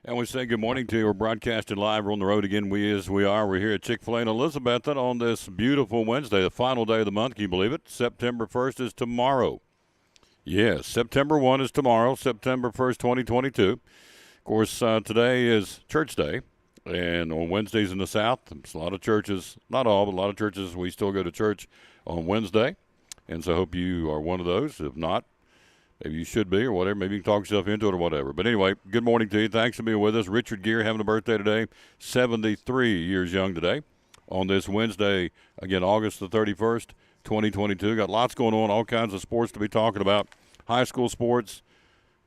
And we say good morning to you. We're broadcasting live. We're on the road again. We're here at Chick-fil-A in Elizabethan on this beautiful Wednesday, the final day of the month. Can you believe it? September 1st is tomorrow. Yes, September 1 is tomorrow, September 1st, 2022. Of course, today is Church Day. And on Wednesdays in the South, there's a lot of churches, not all, but a lot of churches, we still go to church on Wednesday. And so I hope you are one of those. If not, maybe you should be or whatever. Maybe you can talk yourself into it or whatever. But anyway, good morning to you. Thanks for being with us. Richard Gere having a birthday today, 73 years young today on this Wednesday, again, August the 31st, 2022. Got lots going on, all kinds of sports to be talking about. High school sports,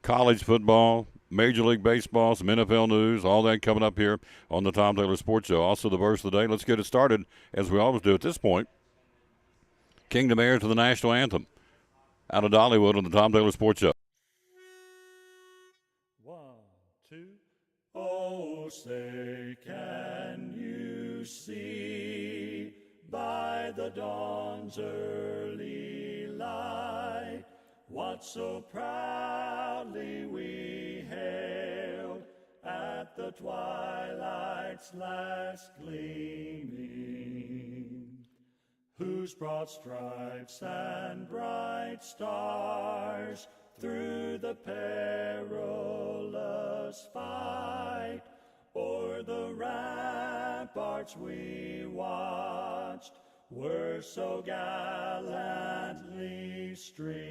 college football, Major League Baseball, some NFL news, all that coming up here on the Tom Taylor Sports Show. Also the verse of the day. Let's get it started, as we always do at this point. Kingdom Air to the National Anthem. Out of Dollywood on the Tom Taylor Sports Show. 1, 2. Oh, say, can you see by the dawn's early light what so proudly we hailed at the twilight's last gleaming, whose broad stripes and bright stars through the perilous fight o'er the ramparts we watched were so gallantly streaming,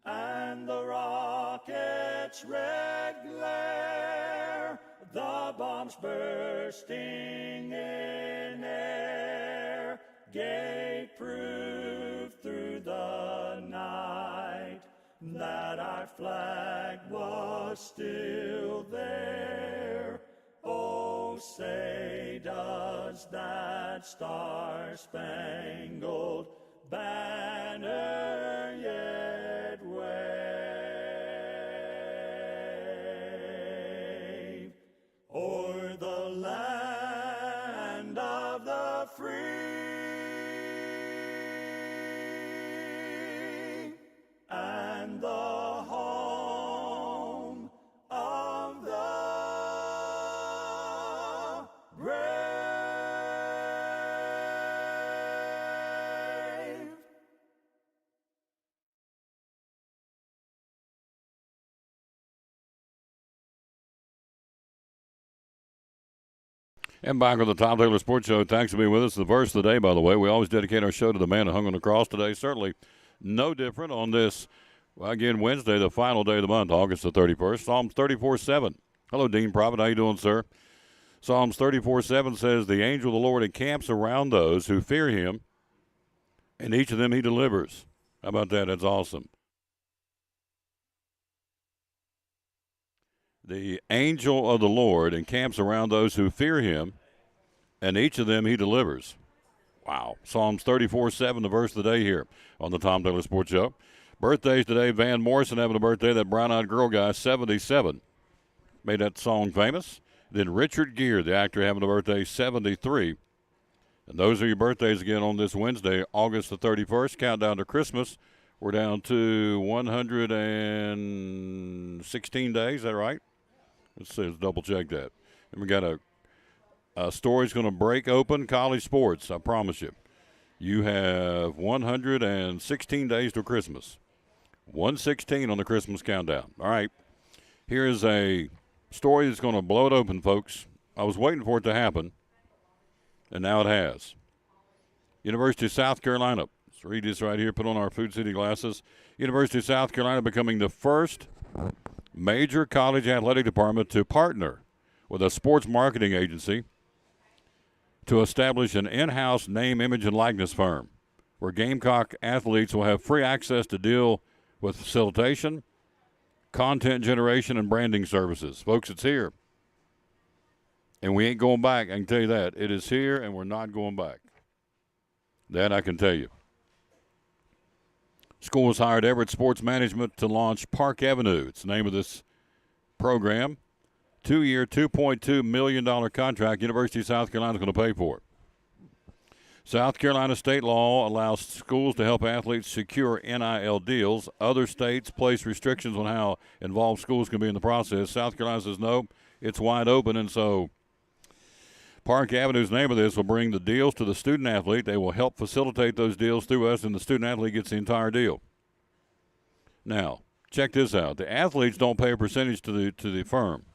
and the rocket's red glare, the bombs bursting in air, gave proof through the night that our flag was still there. Oh, say, does that star-spangled banner yet wave o'er the land of the free and the home of the brave? And back on the Tom Taylor Sports Show. Thanks for being with us. The verse of the day, by the way. We always dedicate our show to the man who hung on the cross today. Certainly no different on this, well, again, Wednesday, the final day of the month, August the 31st. Psalms 34:7. Hello, Dean Prophet. How you doing, sir? Psalms 34:7 says, the angel of the Lord encamps around those who fear him, and each of them he delivers. How about that? That's awesome. The angel of the Lord encamps around those who fear him, and each of them he delivers. Wow. Psalms 34:7, the verse of the day here on the Tom Taylor Sports Show. Birthdays today, Van Morrison having a birthday, that brown-eyed girl guy, 77. Made that song famous. Then Richard Gere, the actor, having a birthday, 73. And those are your birthdays again on this Wednesday, August the 31st. Countdown to Christmas. We're down to 116 days. Is that right? Let's see. Let's double check that. And we got a story's going to break open college sports. I promise you. You have 116 days to Christmas. 116 on the Christmas countdown. All right. Here is a story that's going to blow it open, folks. I was waiting for it to happen, and now it has. University of South Carolina. Let's read this right here. Put on our Food City glasses. University of South Carolina becoming the first major college athletic department to partner with a sports marketing agency to establish an in-house name, image, and likeness firm where Gamecock athletes will have free access to deal with facilitation, content generation, and branding services. Folks, it's here. And we ain't going back, I can tell you that. It is here, and we're not going back. That I can tell you. School has hired Everett Sports Management to launch Park Avenue. It's the name of this program. 2-year, $2.2 million contract University of South Carolina is going to pay for it. South Carolina state law allows schools to help athletes secure NIL deals. Other states place restrictions on how involved schools can be in the process. South Carolina says no, it's wide open, and so Park Avenue's name of this will bring the deals to the student athlete. They will help facilitate those deals through us, and the student athlete gets the entire deal. Now, check this out. The athletes don't pay a percentage to the firm.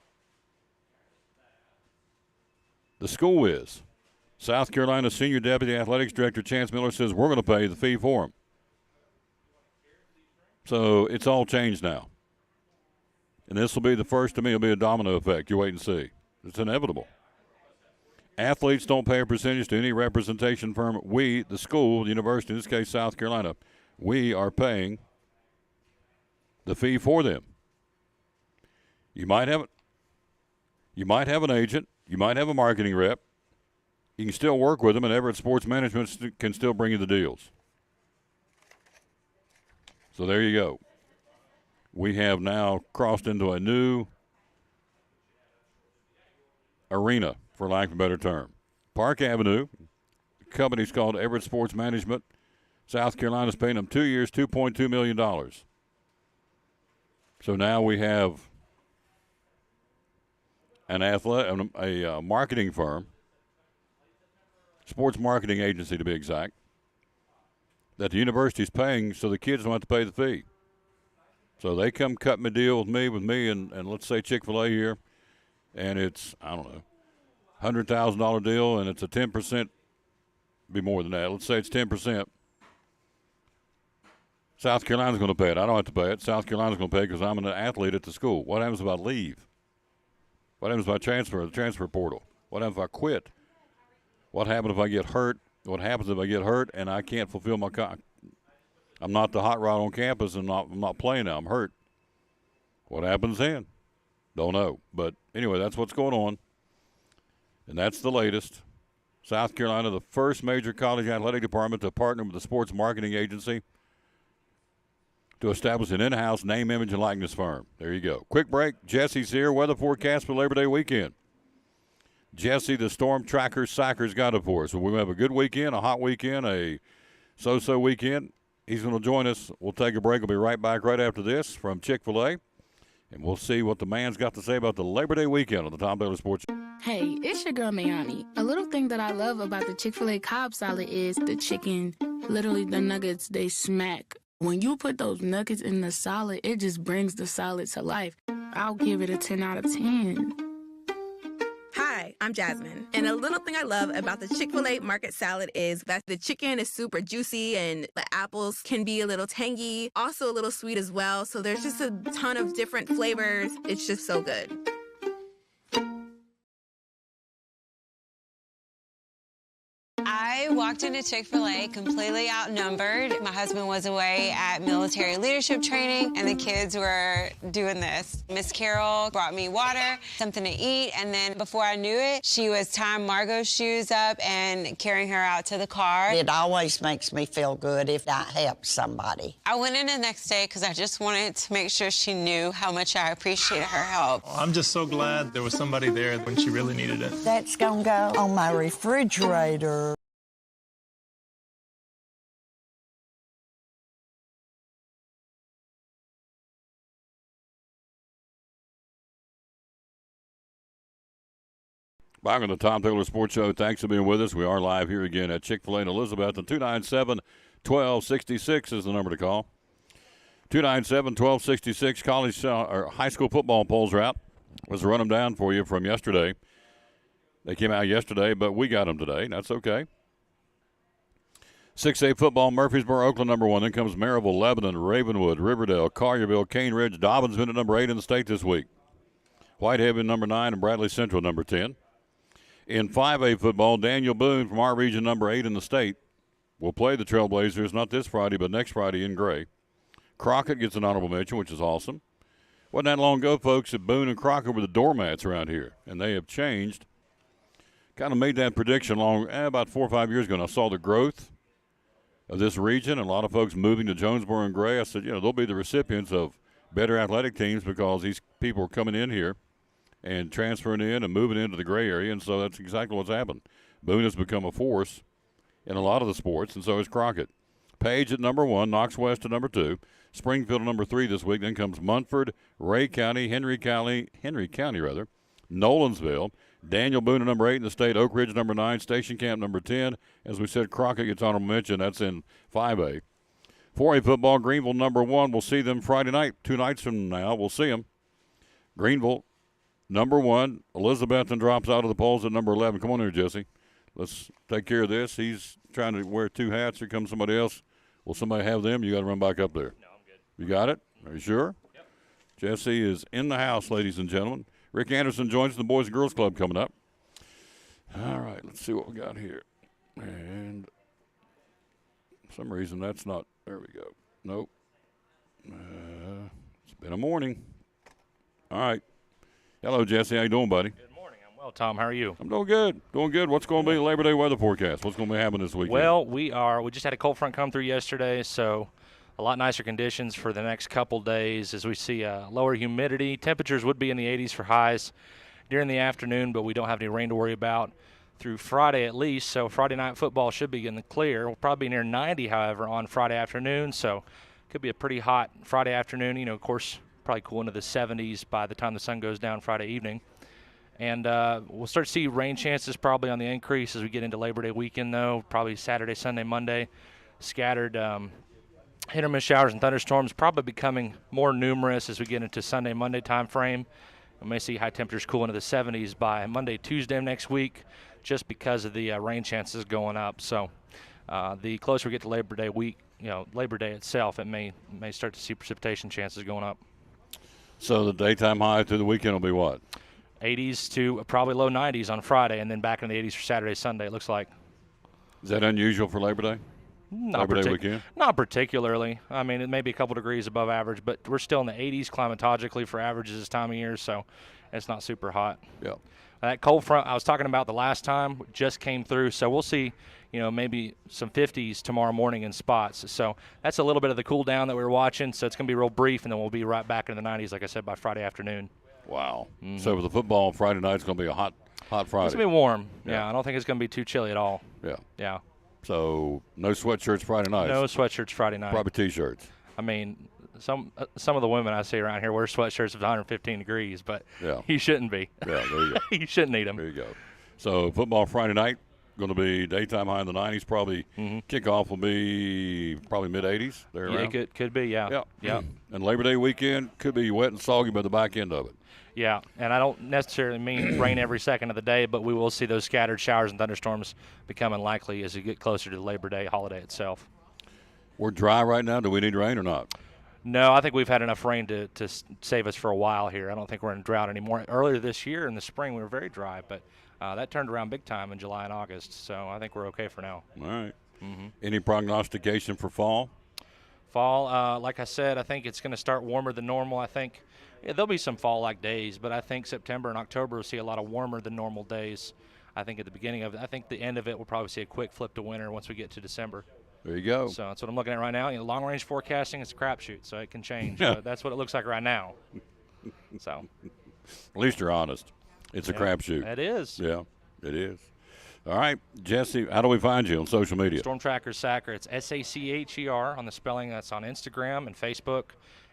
The school is. South Carolina Senior Deputy Athletics Director Chance Miller says we're going to pay the fee for them. So it's all changed now. And this will be the first, to me, it'll be a domino effect. You wait and see. It's inevitable. Athletes don't pay a percentage to any representation firm. We, the school, the university, in this case South Carolina, we are paying the fee for them. You might have an agent. You might have a marketing rep. You can still work with them, and Everett Sports Management can still bring you the deals. So there you go. We have now crossed into a new arena, for lack of a better term. Park Avenue, the company's called Everett Sports Management. South Carolina's paying them 2 years, $2.2 million. So now we have a marketing firm, sports marketing agency to be exact, that the university's paying so the kids don't have to pay the fee. So they come cut me a deal with me, and let's say Chick-fil-A here, and it's, I don't know, $100,000 deal, and it's a 10%, be more than that. Let's say it's 10%. South Carolina's going to pay it. I don't have to pay it. South Carolina's going to pay it because I'm an athlete at the school. What happens if I leave? What happens if I transfer, the transfer portal? What happens if I quit? What happens if I get hurt? What happens if I get hurt and I can't fulfill my I'm not the hot rod on campus and I'm not playing now. I'm hurt. What happens then? Don't know. But anyway, that's what's going on. And that's the latest. South Carolina, the first major college athletic department to partner with the sports marketing agency to establish an in-house name, image, and likeness firm. There you go. Quick break. Jesse's here. Weather forecast for Labor Day weekend. Jesse, the Storm Tracker Psycher's got it for us. So we have a good weekend, a hot weekend, a so-so weekend. He's going to join us. We'll take a break. We'll be right back right after this from Chick-fil-A. And we'll see what the man's got to say about the Labor Day weekend on the Tom Baylor Sports. Hey, it's your girl Mayani. A little thing that I love about the Chick-fil-A Cobb salad is the chicken. Literally, the nuggets, they smack. When you put those nuggets in the salad, it just brings the salad to life. I'll give it a 10 out of 10. Hi, I'm Jasmine. And a little thing I love about the Chick-fil-A market salad is that the chicken is super juicy and the apples can be a little tangy, also a little sweet as well. So there's just a ton of different flavors. It's just so good. I walked into Chick-fil-A completely outnumbered. My husband was away at military leadership training, and the kids were doing this. Miss Carol brought me water, something to eat, and then before I knew it, she was tying Margot's shoes up and carrying her out to the car. It always makes me feel good if that helps somebody. I went in the next day because I just wanted to make sure she knew how much I appreciated her help. I'm just so glad there was somebody there when she really needed it. That's gonna go on my refrigerator. Back on the Tom Taylor Sports Show. Thanks for being with us. We are live here again at Chick-fil-A in Elizabethan. 297-1266 is the number to call. 297-1266. College or high school football polls are out. Let's run them down for you from yesterday. They came out yesterday, but we got them today. That's okay. 6A football, Murfreesboro, Oakland, number 1. Then comes Maryville, Lebanon, Ravenwood, Riverdale, Collierville, Cane Ridge. Dobbin's been at number 8 in the state this week. Whitehaven, number 9, and Bradley Central, number 10. In 5A football, Daniel Boone from our region, number 8 in the state, will play the Trailblazers, not this Friday, but next Friday in Gray. Crockett gets an honorable mention, which is awesome. Wasn't that long ago, folks, that Boone and Crockett were the doormats around here, and they have changed. Kind of made that prediction about 4 or 5 years ago, and I saw the growth of this region, and a lot of folks moving to Jonesboro and Gray. I said, they'll be the recipients of better athletic teams because these people are coming in here and transferring in and moving into the Gray area, and so that's exactly what's happened. Boone has become a force in a lot of the sports, and so is Crockett. Page at number 1, Knox West at number 2, Springfield at number 3 this week. Then comes Munford, Ray County, Henry County, Nolensville, Daniel Boone at number 8 in the state, Oak Ridge number 9, Station Camp number 10. As we said, Crockett gets honorable mention. That's in 5A. 4A football, Greenville number 1. We'll see them Friday night. 2 nights from now, we'll see them. Greenville number 1. Elizabethan drops out of the polls at number 11. Come on here, Jesse. Let's take care of this. He's trying to wear 2 hats. Here comes somebody else. Will somebody have them? You got to run back up there. No, I'm good. You got it? Are you sure? Yep. Jesse is in the house, ladies and gentlemen. Rick Anderson joins the Boys and Girls Club coming up. All right, let's see what we got here. And for some reason that's not. There we go. Nope. It's been a morning. All right. Hello, Jesse. How you doing, buddy? Good morning. I'm well, Tom. How are you? I'm doing good. Doing good. What's going to be the Labor Day weather forecast? What's going to be happening this weekend? Well, we just had a cold front come through yesterday, so a lot nicer conditions for the next couple days as we see lower humidity. Temperatures would be in the 80s for highs during the afternoon, but we don't have any rain to worry about through Friday at least. So Friday night football should be in the clear. We'll probably be near 90, however, on Friday afternoon, so could be a pretty hot Friday afternoon. You know, of course, probably cool into the 70s by the time the sun goes down Friday evening. And we'll start to see rain chances probably on the increase as we get into Labor Day weekend, though. Probably Saturday, Sunday, Monday. Scattered hit or miss showers and thunderstorms probably becoming more numerous as we get into Sunday, Monday time frame. We may see high temperatures cool into the 70s by Monday, Tuesday next week just because of the rain chances going up. So the closer we get to Labor Day week, Labor Day itself, it may start to see precipitation chances going up. So the daytime high through the weekend will be what? 80s to probably low 90s on Friday, and then back in the 80s for Saturday, Sunday, it looks like. Is that unusual for Labor Day? Labor Day weekend? Not particularly. I mean, it may be a couple degrees above average, but we're still in the 80s climatologically for averages this time of year, so it's not super hot. Yeah. That cold front I was talking about the last time just came through, so we'll see, maybe some 50s tomorrow morning in spots. So that's a little bit of the cool down that we were watching, so it's going to be real brief, and then we'll be right back in the 90s, like I said, by Friday afternoon. Wow. Mm-hmm. So with the football Friday night, it's going to be a hot Friday. It's going to be warm. Yeah, I don't think it's going to be too chilly at all. Yeah. Yeah. So no sweatshirts Friday night. No sweatshirts Friday night. Probably T-shirts. I mean, some of the women I see around here wear sweatshirts of 115 degrees, but you shouldn't be. Yeah, there you go. You shouldn't need them. There you go. So football Friday night, going to be daytime high in the 90s. Probably kickoff will be probably mid-80s. There around. Yeah, could be, yeah. And Labor Day weekend could be wet and soggy by the back end of it. Yeah, and I don't necessarily mean rain every second of the day, but we will see those scattered showers and thunderstorms becoming likely as we get closer to the Labor Day holiday itself. We're dry right now. Do we need rain or not? No, I think we've had enough rain to save us for a while here. I don't think we're in drought anymore. Earlier this year in the spring, we were very dry, but that turned around big time in July and August, so I think we're okay for now. All right. Any prognostication for fall? Fall, like I said, I think it's going to start warmer than normal. I think there'll be some fall-like days, but I think September and October will see a lot of warmer than normal days. I think at the beginning of it, I think the end of it, we'll probably see a quick flip to winter once we get to December. There you go. So that's what I'm looking at right now. Long-range forecasting is a crapshoot, so it can change. But that's what it looks like right now. So, at least you're honest. It's a crapshoot. It is. Yeah, it is. All right, Jesse, how do we find you on social media? Storm Tracker Sacher. It's SACHER on the spelling. That's on Instagram and Facebook,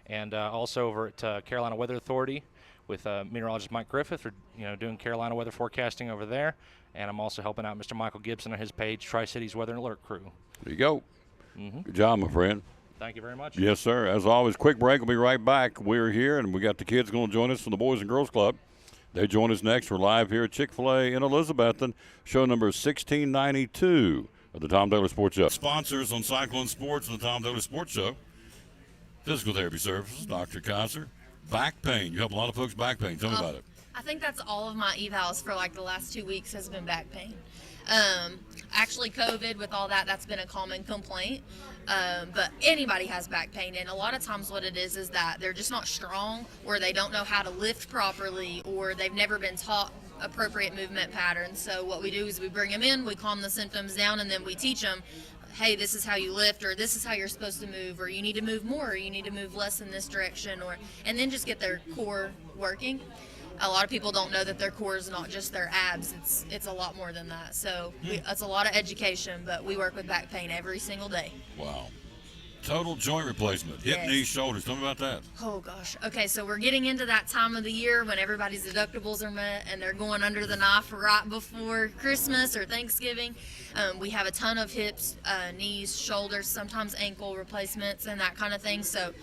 and also over at Carolina Weather Authority with meteorologist Mike Griffith for doing Carolina weather forecasting over there. And I'm also helping out Mr. Michael Gibson on his page, Tri-Cities Weather and Alert Crew. There you go. Good job, my friend. Thank you very much. Yes, sir. As always, quick break. We'll be right back. We're here, and we got the kids going to join us from the Boys and Girls Club. They join us next. We're live here at Chick-fil-A in Elizabethan. Show number 1692 of the Tom Taylor Sports Show. Sponsors on Cyclone Sports and the Tom Taylor Sports Show. Physical therapy services, Dr. Kaiser. Back pain. You help a lot of folks back pain. Tell me about it. I think that's all of my evals for like the last 2 weeks has been back pain. Actually, COVID with all that, that's been a common complaint. But anybody has back pain, and a lot of times what it is that they're just not strong, or they don't know how to lift properly, or they've never been taught appropriate movement patterns. So what we do is we bring them in, we calm the symptoms down, and then we teach them, hey, this is how you lift, or this is how you're supposed to move, or you need to move more, or you need to move less in this direction, and then just get their core working. a lot of people don't know that their core is not just their abs. It's a lot more than that. So it's a lot of education, but we work with back pain every single day. Wow. Total joint replacement, hip, Yes. knees, shoulders. Tell me about that. Oh gosh. Okay, so we're getting into that time of the year when everybody's deductibles are met and they're going under the knife right before Christmas or Thanksgiving. We have a ton of hips, knees, shoulders, sometimes ankle replacements and that kind of thing. So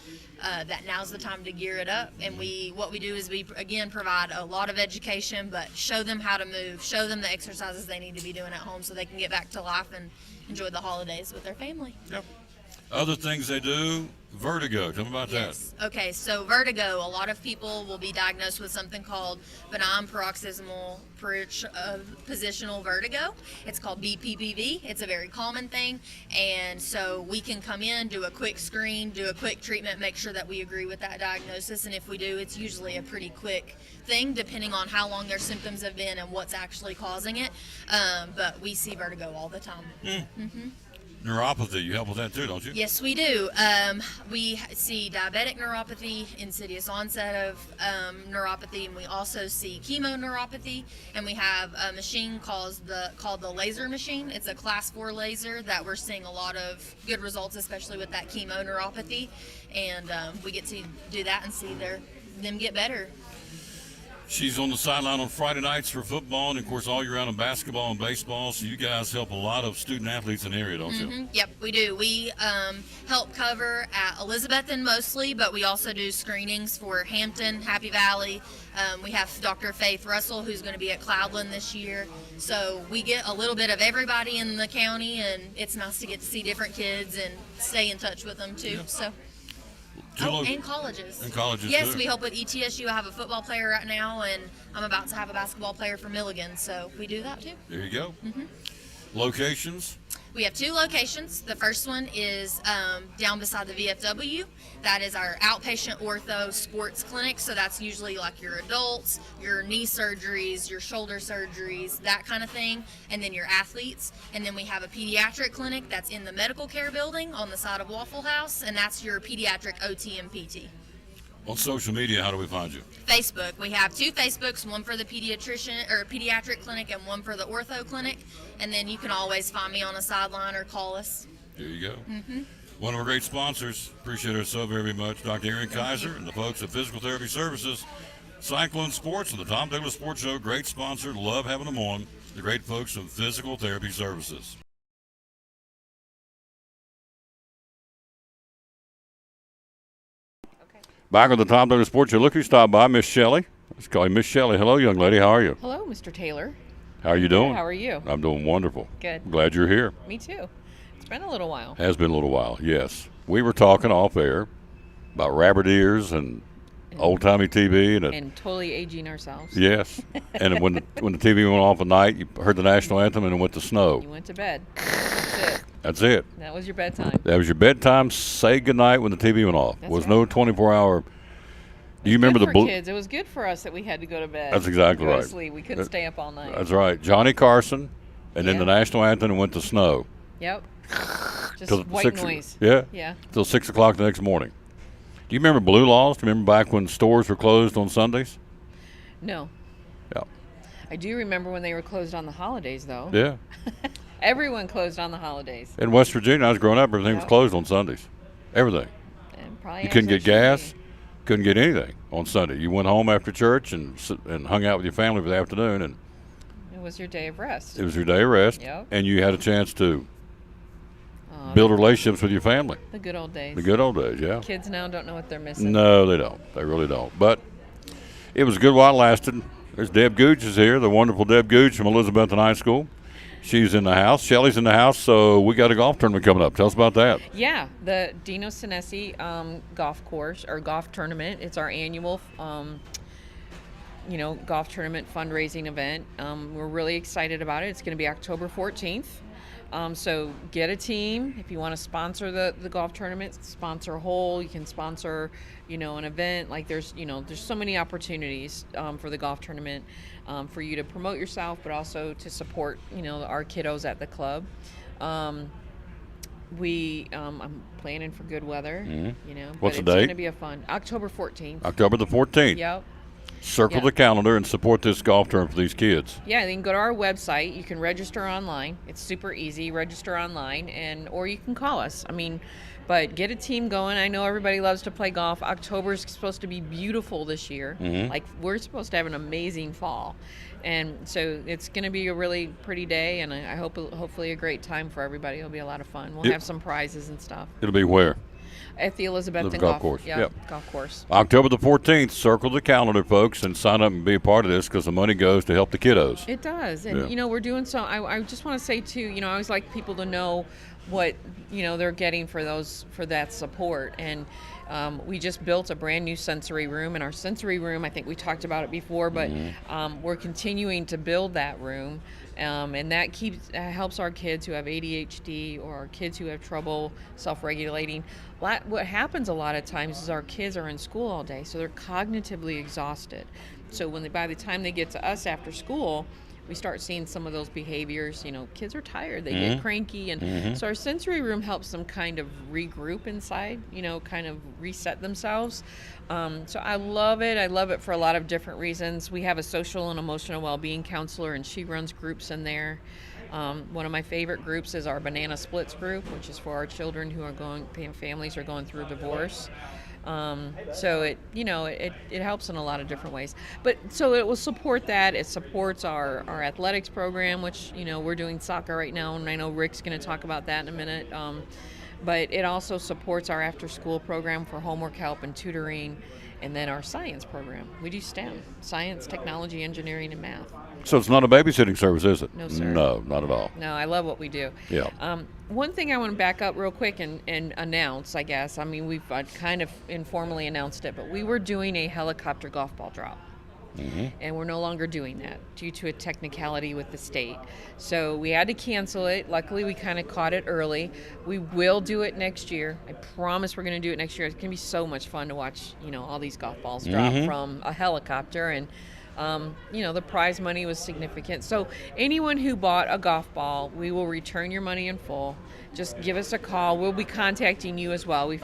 that now's the time to gear it up. And what we do is we again provide a lot of education, but show them how to move, show them the exercises they need to be doing at home so they can get back to life and enjoy the holidays with their family. Yep. Other things they do, vertigo. Tell me about Yes. Okay, so vertigo, a lot of people will be diagnosed with something called benign paroxysmal positional vertigo. It's called BPPV. It's a very common thing. And so we can come in, do a quick screen, do a quick treatment, make sure that we agree with that diagnosis. And if we do, it's usually a pretty quick thing depending on how long their symptoms have been and what's actually causing it. But we see vertigo all the time. Mm-hmm. Neuropathy, you help with that too, don't you? Yes, we do. We see diabetic neuropathy, insidious onset of neuropathy, and we also see chemoneuropathy. And we have a machine called the laser machine. It's a class 4 laser that we're seeing a lot of good results, especially with that chemoneuropathy. And we get to do that and see them get better. She's on the sideline on Friday nights for football, and of course all year round in basketball and baseball. So you guys help a lot of student athletes in the area, don't you? Yep, we do. We help cover at Elizabethan mostly, but we also do screenings for Hampton, Happy Valley. We have Dr. Faith Russell, who's going to be at Cloudland this year. So we get a little bit of everybody in the county, and it's nice to get to see different kids and stay in touch with them too. Yeah. So. And colleges. And colleges, yes, too. we help with ETSU. I have a football player right now, and I'm about to have a basketball player for Milligan, so we do that too. There you go. Locations? We have 2 locations. The first one is down beside the VFW. That is our outpatient ortho sports clinic. So that's usually like your adults, your knee surgeries, your shoulder surgeries, that kind of thing, and then your athletes. And then we have a pediatric clinic that's in the medical care building on the side of Waffle House, and that's your pediatric OT and PT. On social media, how do we find you? Facebook. We have 2 Facebooks, one for the pediatric clinic and one for the ortho clinic. And then you can always find me on a sideline or call us. There you go. One of our great sponsors. Appreciate her so very much. Dr. Aaron Kaiser and the folks at Physical Therapy Services, Cyclone Sports, and the Tom Douglas Sports Show. Great sponsor. Love having them on. The great folks from Physical Therapy Services. Back on the Tom Douglas Sports Show. Look who stopped by, Miss Shelley. Let's call you Miss Shelley. Hello, young lady. How are you? Hello, Mr. Taylor. How are you doing? How are you? I'm doing wonderful. Good. Glad you're here. Me too. It's been a little while. Has been a little while, yes. We were talking off air about rabbit ears and old-timey TV. And totally aging ourselves. Yes. And when the TV went off at night, you heard the national anthem and it went to snow. You went to bed. That's it. That's it. That was your bedtime. That was your bedtime. Say goodnight when the TV went off. That's was right. no 24-hour. Do you remember good the for kids. It was good for us that we had to go to bed. That's exactly go right. To sleep. We couldn't stay up all night. That's right. Johnny Carson, and then Yeah. the national anthem and went to snow. Yep. Just Till white 6 noise. Yeah. Yeah. Till 6 o'clock the next morning. Do you remember Blue Laws? Do you remember back when stores were closed on Sundays? No. Yeah. I do remember when they were closed on the holidays, though. Yeah. Everyone closed on the holidays. In West Virginia, I was growing up, everything was Yep. closed on Sundays. Everything. And probably You couldn't as it get should gas, be. couldn't get anything on Sunday. You went home after church and hung out with your family for the afternoon, and It was your day of rest. it was your day of rest, Yep. and you had a chance to build relationships with your family. The good old days. The good old days, yeah. Kids now don't know what they're missing. No, they don't. They really don't. But it was a good while it lasted. There's Deb Gooch is here, the wonderful Deb Gooch from Elizabethan High School. She's in the house. Shelley's in the house, so we got a golf tournament coming up. Tell us about that. Yeah, the Dino Sinesi golf course or golf tournament. It's our annual, golf tournament fundraising event. We're really excited about it. It's going to be October 14th. So get a team if you want to sponsor the golf tournament. Sponsor a hole. You can sponsor, an event. Like there's so many opportunities for the golf tournament for you to promote yourself, but also to support our kiddos at the club. I'm planning for good weather. Mm-hmm. But What's the it's date? going to be a fun October 14th. October the 14th. Yep. circle the calendar and support this golf tournament for these kids. Yeah, they can go to our website. You can register online. It's super easy. Register online, or you can call us. I mean, but get a team going. I know everybody loves to play golf. October is supposed to be beautiful this year. Like, we're supposed to have an amazing fall. And so it's going to be a really pretty day, and I hope hopefully a great time for everybody. It'll be a lot of fun. We'll have some prizes and stuff. It'll be where? At the Elizabethan golf course. Yeah, golf course. October the 14th, circle the calendar, folks, and sign up and be a part of this because the money goes to help the kiddos. It does. And, we're doing so. I just want to say, too, I always like people to know what, they're getting for that support. And we just built a brand new sensory room. And our sensory room, I think we talked about it before, but we're continuing to build that room. And that helps our kids who have ADHD or our kids who have trouble self-regulating. What happens a lot of times is our kids are in school all day, so they're cognitively exhausted. So by the time they get to us after school, we start seeing some of those behaviors. Kids are tired, they get cranky, and so our sensory room helps them kind of regroup inside, kind of reset themselves. So I love it. I love it for a lot of different reasons. We have a social and emotional well-being counselor, and she runs groups in there. One of my favorite groups is our Banana Splits group, which is for our children who are families are going through a divorce. So it helps in a lot of different ways. But so it will support that. It supports our athletics program, which, we're doing soccer right now, and I know Rick's going to talk about that in a minute. But it also supports our after-school program for homework help and tutoring, and then our science program. We do STEM, science, technology, engineering, and math. So it's not a babysitting service, is it? No, sir. No, not at all. No, I love what we do. Yeah. One thing I want to back up real quick and announce, I guess. I mean, we've kind of informally announced it, but we were doing a helicopter golf ball drop. And we're no longer doing that due to a technicality with the state. So we had to cancel it. Luckily, we kind of caught it early. We will do it next year. I promise we're going to do it next year. It's going to be so much fun to watch, all these golf balls drop from a helicopter. And, the prize money was significant. So anyone who bought a golf ball, we will return your money in full. Just give us a call. We'll be contacting you as well. We've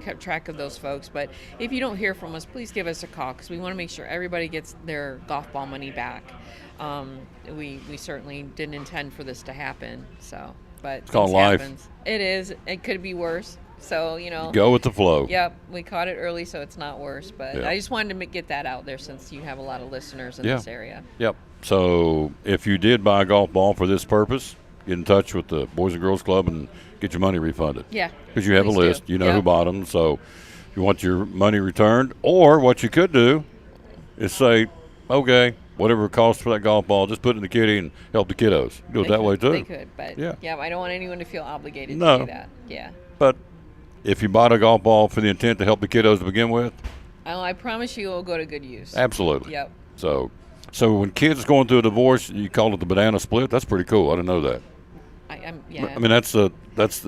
kept track of those folks. But if you don't hear from us, please give us a call because we want to make sure everybody gets their golf ball money back. We certainly didn't intend for this to happen. So, but it's called life. Happens. It is. It could be worse. So, go with the flow. Yep. We caught it early, so it's not worse. But I just wanted to get that out there since you have a lot of listeners in this area. Yep. So if you did buy a golf ball for this purpose, get in touch with the Boys and Girls Club and get your money refunded. Yeah. Because you have a list. You know who bought them. So if you want your money returned, or what you could do is say, okay, whatever it costs for that golf ball, just put it in the kitty and help the kiddos. Do it that way, too. They could. But, I don't want anyone to feel obligated to do that. Yeah. But if you bought a golf ball for the intent to help the kiddos to begin with, I promise you it will go to good use. Absolutely. Yep. So when kids going through a divorce, you call it the banana split. That's pretty cool. I didn't know that. I mean, that's the.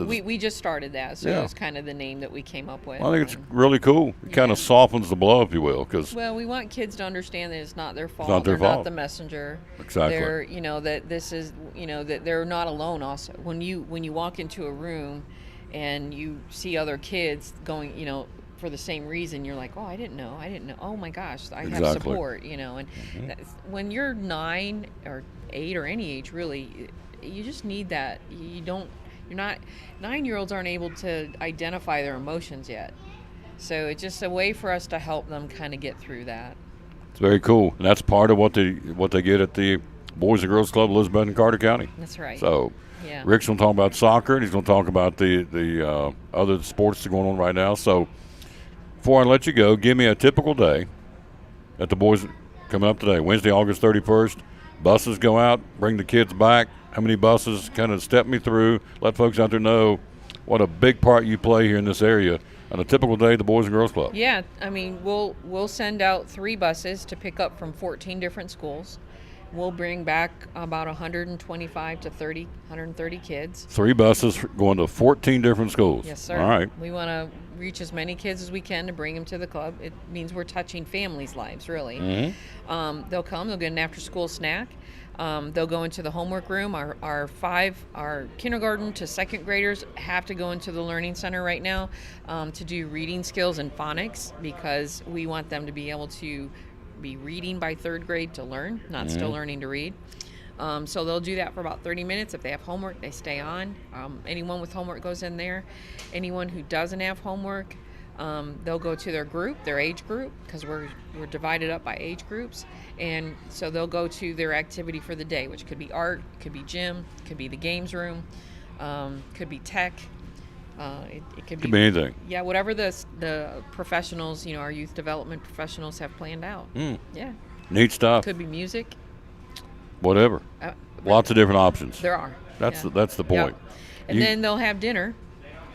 We just started that, so it was kind of the name that we came up with. I think it's really cool. It kind of softens the blow, if you will, well, we want kids to understand that it's not their fault. It's not their fault. Not the messenger. Exactly. They're, that this is, that they're not alone. Also, when you walk into a room, and you see other kids going, for the same reason, you're like, oh, I didn't know. Oh my gosh, I have support, and when you're 9 or 8 or any age, really, you just need that. You're not, 9-year-olds aren't able to identify their emotions yet. So it's just a way for us to help them kind of get through that. It's very cool. And that's part of what they get at the Boys and Girls Club, Elizabethan and Carter County. That's right. So Rick's going to talk about soccer, and he's going to talk about the other sports that are going on right now. So before I let you go, give me a typical day at the Boys coming up today, Wednesday, August 31st. Buses go out, bring the kids back. How many buses? Kind of step me through, let folks out there know what a big part you play here in this area on a typical day at the Boys and Girls Club. Yeah, I mean, we'll send out 3 buses to pick up from 14 different schools. We'll bring back about 125 to 130 kids. 3 buses going to 14 different schools. Yes, sir. All right. We want to reach as many kids as we can to bring them to the club. It means we're touching families' lives, really. They'll come. They'll get an after-school snack. They'll go into the homework room. Our kindergarten to 2nd graders have to go into the learning center right now to do reading skills and phonics because we want them to be able to be reading by 3rd grade to learn, not still learning to read. So they'll do that for about 30 minutes. If they have homework, they stay on. Anyone with homework goes in there. Anyone who doesn't have homework, they'll go to their group, their age group, because we're divided up by age groups. And so they'll go to their activity for the day, which could be art, could be gym, could be the games room, could be tech. It could be anything. Yeah, whatever the professionals, our youth development professionals have planned out. Yeah. Neat stuff. Could be music. Whatever. Lots of different options. There are. That's yeah. the point. Yep. And then they'll have dinner.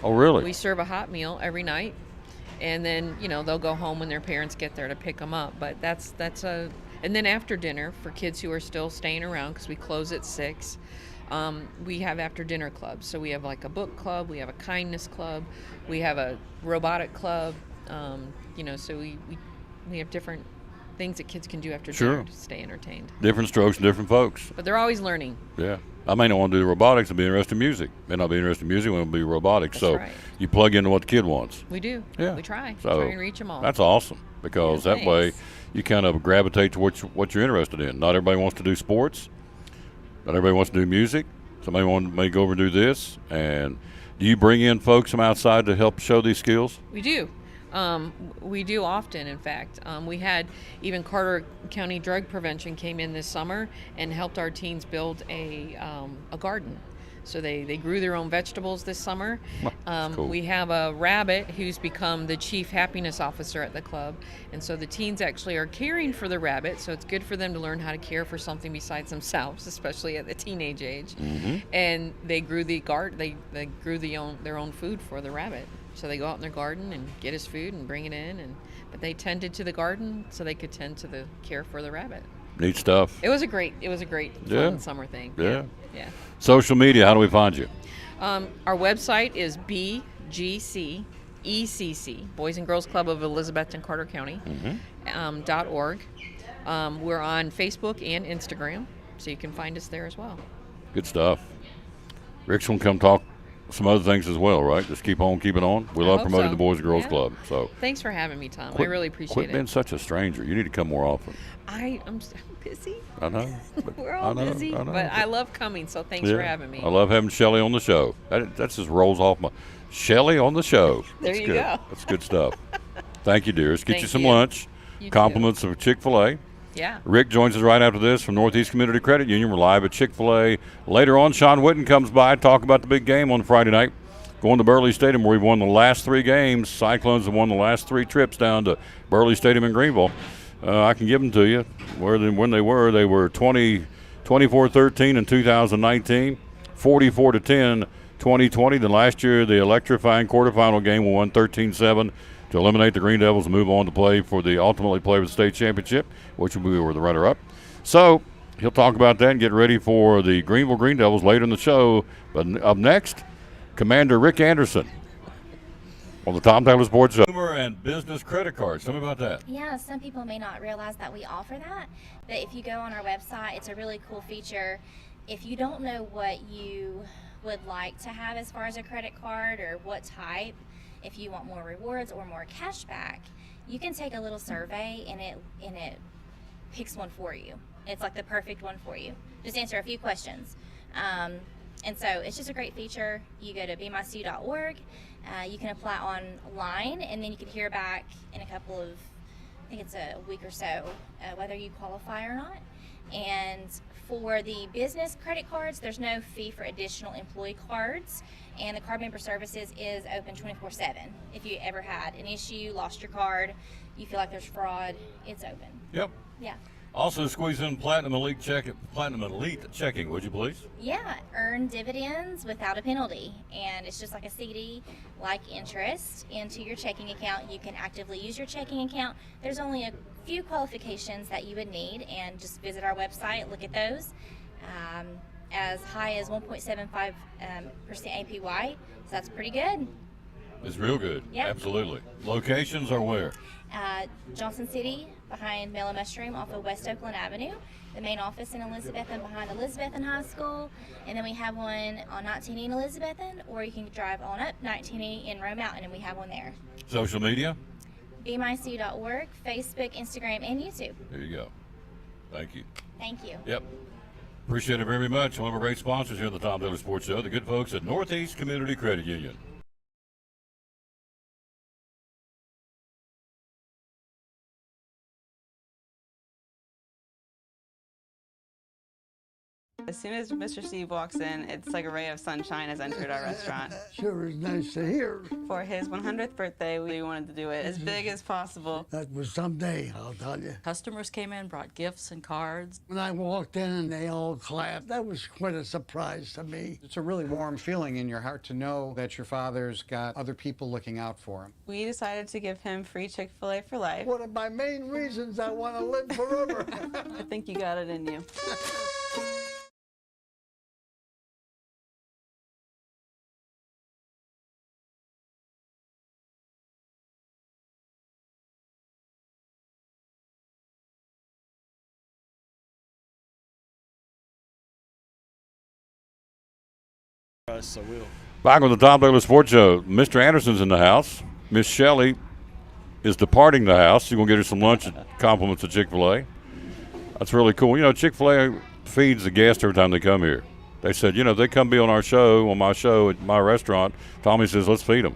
Oh, really? We serve a hot meal every night, and then they'll go home when their parents get there to pick them up. But and then after dinner for kids who are still staying around, because we close at 6. We have after dinner clubs. So we have like a book club, we have a kindness club, we have a robotic club. So we have different things that kids can do after dinner to stay entertained. Different strokes and different folks. But they're always learning. Yeah. I may not want to do the robotics and be interested in music. May not be interested in music, want to be robotics. That's so right. You plug into what the kid wants. We do. Yeah. We try. So Try and reach them all. That's awesome, because that way you kind of gravitate to what you're interested in. Not everybody wants to do sports. Not everybody wants to do music. Somebody may go over and do this. And do you bring in folks from outside to help show these skills? We do. We do often, in fact. We had even Carter County Drug Prevention came in this summer and helped our teens build a garden. So they grew their own vegetables this summer. Cool. We have a rabbit who's become the chief happiness officer at the club. And so the teens actually are caring for the rabbit. So it's good for them to learn how to care for something besides themselves, especially at the teenage age. Mm-hmm. And they grew the garden. They grew their own food for the rabbit. So they go out in their garden and get his food and bring it in. But they tended to the garden so they could tend to the care for the rabbit. Neat stuff. It was a great fun summer thing. Yeah. Yeah. Social media, how do we find you? Our website is BGCECC, Boys and Girls Club of Elizabethan, Carter County, .org. We're on Facebook and Instagram, so you can find us there as well. Good stuff. Rick's going to come talk some other things as well, right? Just keep on keeping on. We love promoting the Boys and Girls Club. So thanks for having me, Tom. I really appreciate it. Quit being such a stranger. You need to come more often. I'm busy. I know. We're all busy, but I love coming, so thanks for having me. I love having Shelly on the show. That just rolls off my... Shelly on the show. There you go. That's good stuff. Thank you, dearest. Get Thank you some you. lunch. You Compliments of Chick-fil-A. Yeah. Rick joins us right after this from Northeast Community Credit Union. We're live at Chick-fil-A. Later on, Sean Witten comes by to talk about the big game on Friday night. Going to Burley Stadium, where we've won the last 3 games. Cyclones have won the last 3 trips down to Burley Stadium in Greenville. I can give them to you. When they were 24-13 in 2019, 44-10 2020. Then last year, the electrifying quarterfinal game, we won 13-7 to eliminate the Green Devils and move on to ultimately play for the state championship, which we were the runner-up. So he'll talk about that and get ready for the Greenville Green Devils later in the show. But up next, Commander Rick Anderson on the Tom Taylor Sports Show. Consumer and business credit cards. Tell me about that. Yeah, some people may not realize that we offer that, but if you go on our website, it's a really cool feature. If you don't know what you would like to have as far as a credit card or what type, if you want more rewards or more cash back, you can take a little survey and it picks one for you. It's like the perfect one for you. Just answer a few questions. And so it's just a great feature. You go to bemystu.org. You can apply online, and then you can hear back in a couple of, I think it's a week or so, whether you qualify or not. And for the business credit cards, there's no fee for additional employee cards. And the card member services is open 24/7. If you ever had an issue, lost your card, you feel like there's fraud, it's open. Yep. Yeah. Also squeeze in Platinum Elite checking, would you please? Yeah, earn dividends without a penalty. And it's just like a CD, like interest into your checking account. You can actively use your checking account. There's only a few qualifications that you would need, and just visit our website, look at those. As high as 1.75% APY, so that's pretty good. It's real good. Yeah. Absolutely. Locations are where? Johnson City, behind Mellow Mushroom off of West Oakland Avenue. The main office in Elizabethan behind Elizabethan High School. And then we have one on 19E in Elizabethan, or you can drive on up 19E in Roe Mountain, and we have one there. Social media? bemycu.org, Facebook, Instagram, and YouTube. There you go. Thank you. Thank you. Yep. Appreciate it very much. One of our great sponsors here at the Tom Taylor Sports Show, the good folks at Northeast Community Credit Union. As soon as Mr. Steve walks in, it's like a ray of sunshine has entered our restaurant. Sure is nice to hear. For his 100th birthday, we wanted to do it as big as possible. That was someday, I'll tell you. Customers came in, brought gifts and cards. When I walked in and they all clapped, that was quite a surprise to me. It's a really warm feeling in your heart to know that your father's got other people looking out for him. We decided to give him free Chick-fil-A for life. One of my main reasons I want to live forever. I think you got it in you. So we'll. Back on the Tom Taylor Sports Show, Mr. Anderson's in the house. Miss Shelley is departing the house. She's going to get her some lunch and compliments of Chick-fil-A. That's really cool. You know, Chick-fil-A feeds the guests every time they come here. They said, you know, if they come be on our show, on my show at my restaurant, Tommy says, let's feed them.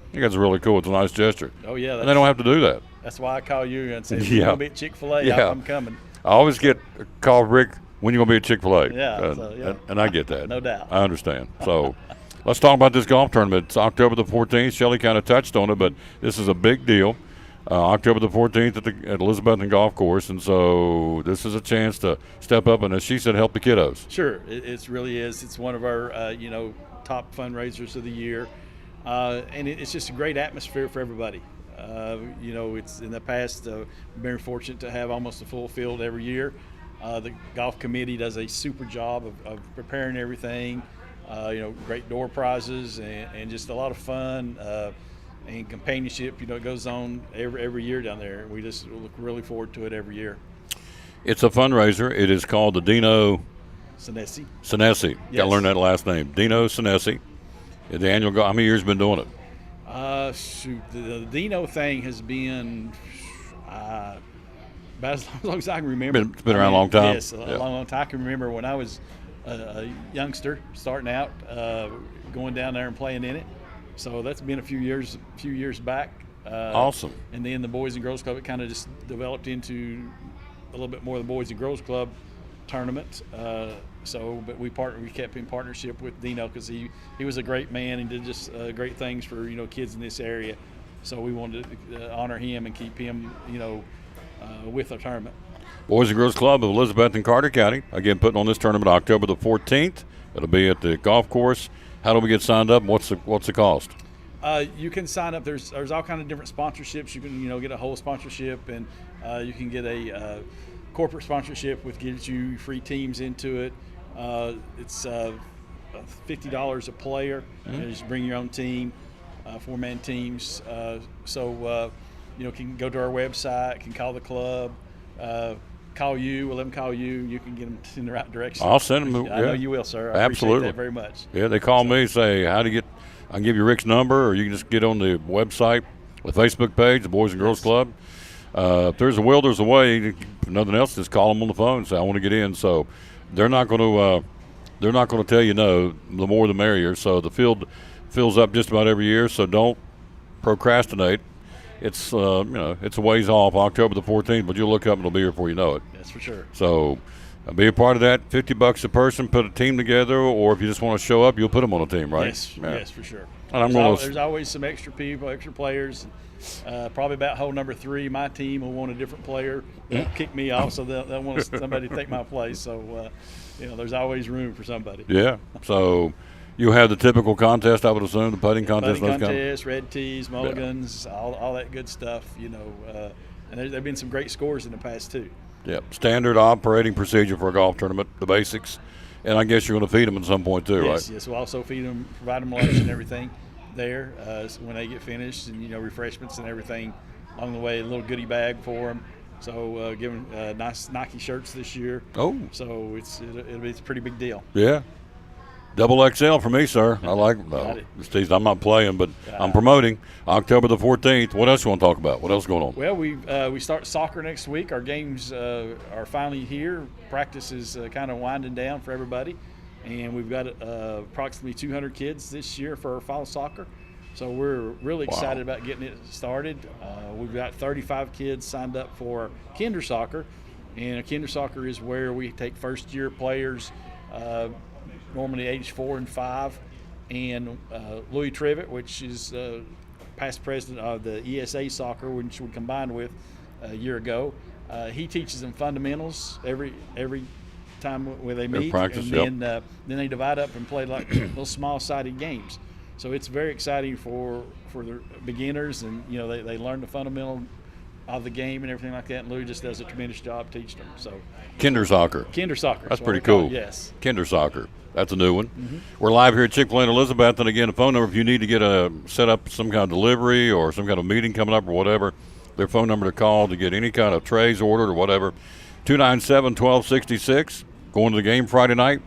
I think that's really cool. It's a nice gesture. Oh, yeah. And they don't have to do that. That's why I call you and say, Yeah. you're going to be at Chick-fil-A, Yeah. I'm coming. I always get a call, Rick, when you going to be at Chick-fil-A? Yeah, and I get that. No doubt. I understand. So let's talk about this golf tournament. It's October the 14th. Shelley kind of touched on it, but this is a big deal. October the 14th at Elizabethan Golf Course, and so this is a chance to step up and, as she said, help the kiddos. Sure, it really is. It's one of our, top fundraisers of the year, and it's just a great atmosphere for everybody. It's in the past, we've been fortunate to have almost a full field every year. The golf committee does a super job of preparing everything, great door prizes and just a lot of fun and companionship. It goes on every year down there. We just look really forward to it every year. It's a fundraiser. It is called the Dino Sinesi. Yes. Got to learn that last name. Dino Sinesi. The annual golf. How many years been doing it? The Dino thing has been about as long as I can remember. It's been around a long time. Yes, a long time. I can remember when I was a youngster starting out, going down there and playing in it. So that's been a few years back. Awesome. And then the Boys and Girls Club, it kind of just developed into a little bit more of the Boys and Girls Club tournament. But we kept in partnership with Dino because he was a great man and did just great things for kids in this area. So we wanted to honor him and keep him with our tournament. Boys and Girls Club of Elizabeth and Carter County, again, putting on this tournament October the 14th. It'll be at the golf course. How do we get signed up? What's the cost? You can sign up. There's all kind of different sponsorships. You can get a whole sponsorship, and you can get a corporate sponsorship, which gives you free teams into it. It's $50 a player. Mm-hmm. You just bring your own team, 4-man teams. Can go to our website, can call the club, call you. We'll let them call you. You can get them in the right direction. I'll send them. I know you will, sir. I Absolutely. appreciate that very much. Yeah, they call me, say how to get. I can give you Rick's number, or you can just get on the website, the Facebook page, the Boys and Girls Club. If there's a will, there's a way. If nothing else, just call them on the phone and say I want to get in. So they're not going to tell you no. The more the merrier. So the field fills up just about every year. So don't procrastinate. It's it's a ways off, October the 14th, but you'll look up and it'll be here before you know it. That's for sure. So be a part of that. $50 a person, put a team together, or if you just want to show up, you'll put them on a team, right? Yes, for sure. And there's always some extra people, extra players. Probably about hole number 3, my team will want a different player. They'll kick me off, so they'll want somebody to take my place. So, there's always room for somebody. Yeah. So you have the typical contest, I would assume, the putting contest. Putting contest, red tees, mulligans, all that good stuff, and there've been some great scores in the past, too. Yep. Standard operating procedure for a golf tournament, the basics. And I guess you're going to feed them at some point, too, right? Yes, we'll also feed them, provide them lunch and everything there when they get finished, and, refreshments and everything along the way, a little goodie bag for them. So give them nice Nike shirts this year. Oh. So it'll be a pretty big deal. Yeah. Double XL for me, sir. I like Steve, I'm not playing, but I'm promoting October the 14th. What else you want to talk about? What else is going on? Well, we start soccer next week. Our games are finally here. Practice is kind of winding down for everybody. And we've got approximately 200 kids this year for our fall soccer. So we're really excited about getting it started. We've got 35 kids signed up for kinder soccer. And kinder soccer is where we take first-year players, normally age 4 and 5. And Louis Trivet, which is past president of the ESA soccer, which we combined with a year ago, he teaches them fundamentals every time where they meet. Practice, and then they divide up and play like little small-sided games. So it's very exciting for the beginners, and they learn the fundamental of the game and everything like that. And Louis just does a tremendous job teaching them. So Kinder soccer. Kinder soccer. That's pretty cool. Yes. Kinder soccer. That's a new one. Mm-hmm. We're live here at Chick-fil-A in Elizabeth. And again, the phone number if you need to get set up some kind of delivery or some kind of meeting coming up or whatever, their phone number to call to get any kind of trays ordered or whatever, 297-1266. Going to the game Friday night.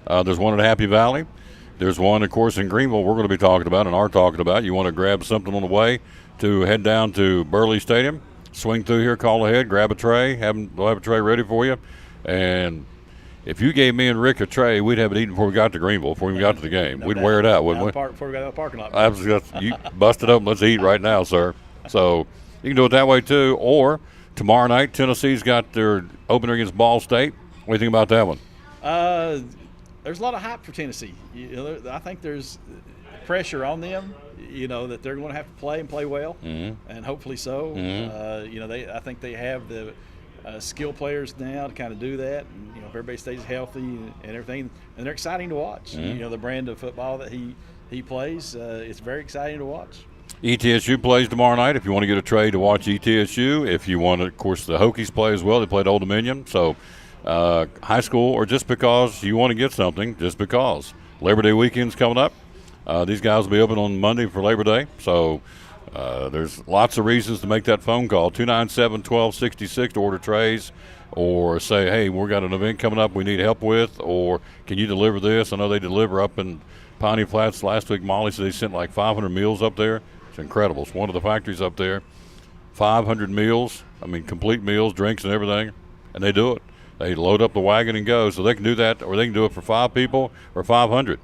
There's one at Happy Valley. There's one, of course, in Greenville we're going to be talking about and are talking about. You want to grab something on the way to head down to Burley Stadium, swing through here, call ahead, grab a tray. They'll have a tray ready for you. And if you gave me and Rick a tray, we'd have it eaten before we got to Greenville, before we even got to the game. We'd wear it out, wouldn't we? Before we got to the parking lot. You bust it open. Let's eat right now, sir. So you can do it that way, too. Or tomorrow night, Tennessee's got their opener against Ball State. What do you think about that one? There's a lot of hype for Tennessee. I think there's pressure on them, that they're going to have to play and play well, and hopefully so. I think they have the skill players now to kind of do that. And, if everybody stays healthy and everything, and they're exciting to watch. The brand of football that he plays, it's very exciting to watch. ETSU plays tomorrow night if you want to get a trade to watch ETSU. If you want to, of course, the Hokies play as well. They played Old Dominion. So high school, or just because you want to get something, just because. Labor Day weekend's coming up. These guys will be open on Monday for Labor Day. So there's lots of reasons to make that phone call, 297-1266 to order trays, or say, hey, we've got an event coming up we need help with, or can you deliver this? I know they deliver up in Piney Flats. Last week, Molly said they sent like 500 meals up there. It's incredible. It's one of the factories up there. 500 meals, complete meals, drinks and everything, and they do it. They load up the wagon and go. So they can do that, or they can do it for 5 people or 500.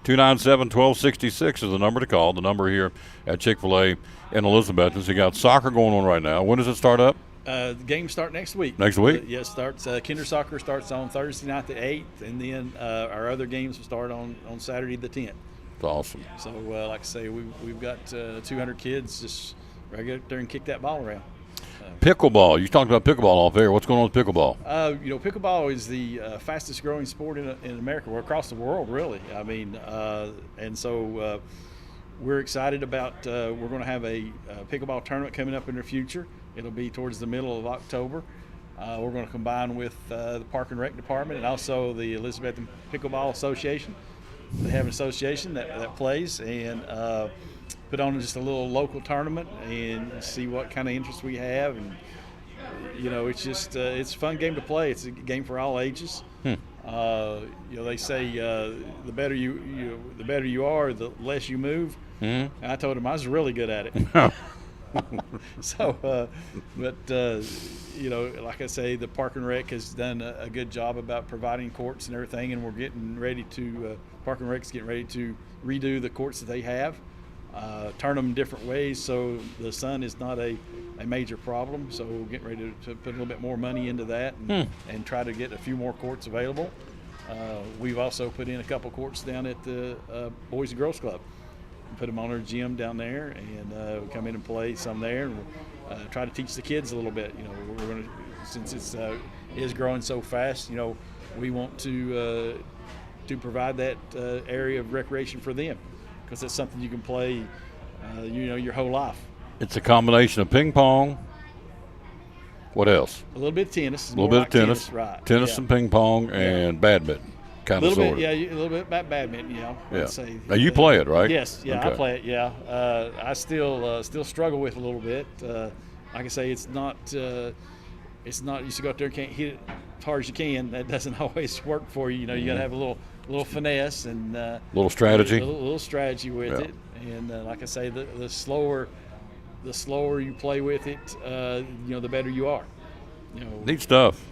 297-1266 is the number to call, the number here at Chick-fil-A in Elizabeth. So you got soccer going on right now. When does it start up? The games start next week. Next week? Yes, starts. Kinder soccer starts on Thursday night the 8th, and then our other games will start on Saturday the 10th. That's awesome. So, like I say, we've got 200 kids just ready to get up there and kick that ball around. Pickleball. You talked about pickleball off air. What's going on with pickleball? Pickleball is the fastest growing sport in America, or across the world, really. And so we're excited about. We're going to have a pickleball tournament coming up in the future. It'll be towards the middle of October. We're going to combine with the Park and Rec Department and also the Elizabethan Pickleball Association. They have an association that plays, and put on just a little local tournament and see what kind of interest we have. And it's just it's a fun game to play. It's a game for all ages. They say the better you are, the less you move. And I told him I was really good at it. So, like I say, the Park and Rec has done a good job about providing courts and everything, and we're getting ready to Park and Rec's getting ready to redo the courts that they have. Turn them different ways so the sun is not a major problem. So we're getting ready to put a little bit more money into that and try to get a few more courts available. We've also put in a couple courts down at the Boys and Girls Club. Put them on our gym down there, and we come in and play some there, and try to teach the kids a little bit. We're going to, since it is growing so fast, we want to provide that area of recreation for them, because it's something you can play, your whole life. It's a combination of ping pong. What else? A little bit of tennis. A little bit of tennis. Right. Tennis and ping pong and badminton. Kind of, sort of. Yeah, a little bit about badminton, Yeah. Let's say. Now you play it, right? Yes. Yeah, okay. I play it. Yeah. I still struggle with it a little bit. Like I say, it's not. You should go out there and can't hit it as hard as you can. That doesn't always work for you. You got to have a little little finesse and little strategy. A little strategy with it. And like I say, the slower you play with it, the better you are. Neat stuff.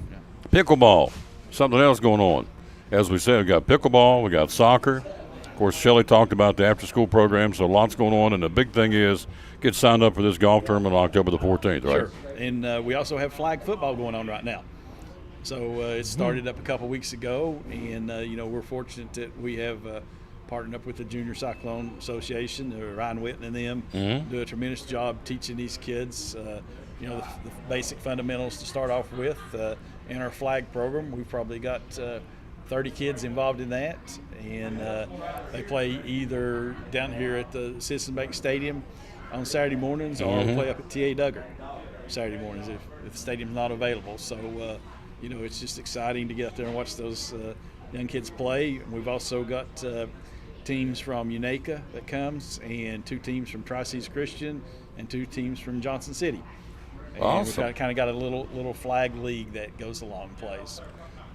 Pickleball, something else going on. As we said, we got pickleball, we got soccer. Of course, Shelley talked about the after-school program, so lots going on. And the big thing is get signed up for this golf tournament on October the 14th, right? Sure. And we also have flag football going on right now. So it started up a couple weeks ago, and we're fortunate that we have partnered up with the Junior Cyclone Association, Ryan Witten and them, do a tremendous job teaching these kids, the basic fundamentals to start off with. In our flag program, we've probably got 30 kids involved in that, and they play either down here at the Citizen Bank Stadium on Saturday mornings or play up at T.A. Duggar Saturday mornings if the stadium's not available. So, it's just exciting to get out there and watch those young kids play. We've also got teams from Unaka that comes, and 2 teams from Tri-Cities Christian, and 2 teams from Johnson City. And awesome. We've kind of got a little flag league that goes along and plays.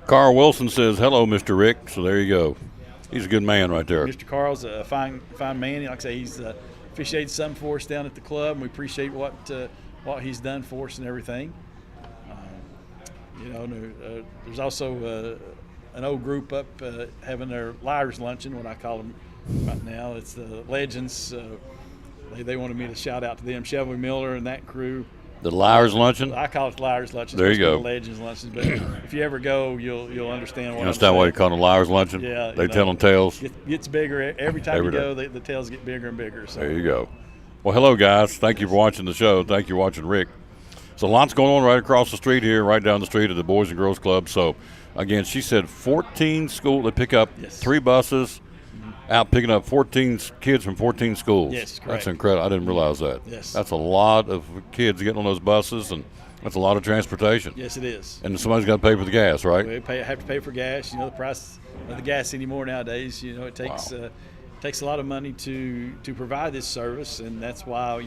Carl Wilson says, hello, Mr. Rick. So there you go. He's a good man right there. Mr. Carl's a fine man. Like I say, he's officiated some for us down at the club, and we appreciate what he's done for us and everything. There's also an old group up having their Liars Luncheon, what I call them right now. It's the Legends. They wanted me to shout out to them, Shelby Miller and that crew. The Liars Luncheon? I call it Liars Luncheon. There you go. The Legends Luncheon. But if you ever go, you'll understand what you understand why you call it Liars Luncheon? Yeah. They telling tales? Gets bigger. Every time you go, the tales get bigger and bigger. So. There you go. Well, hello, guys. Thank you for watching the show. Thank you for watching Rick. So lots going on right across the street here, right down the street at the Boys and Girls Club. So, again, she said 14 schools. They pick up 3 buses, out picking up 14 kids from 14 schools. Yes, correct. That's incredible. I didn't realize that. Yes. That's a lot of kids getting on those buses, and that's a lot of transportation. Yes, it is. And somebody's got to pay for the gas, right? We have to pay for gas. The price of the gas anymore nowadays, it takes takes a lot of money to provide this service, and that's why,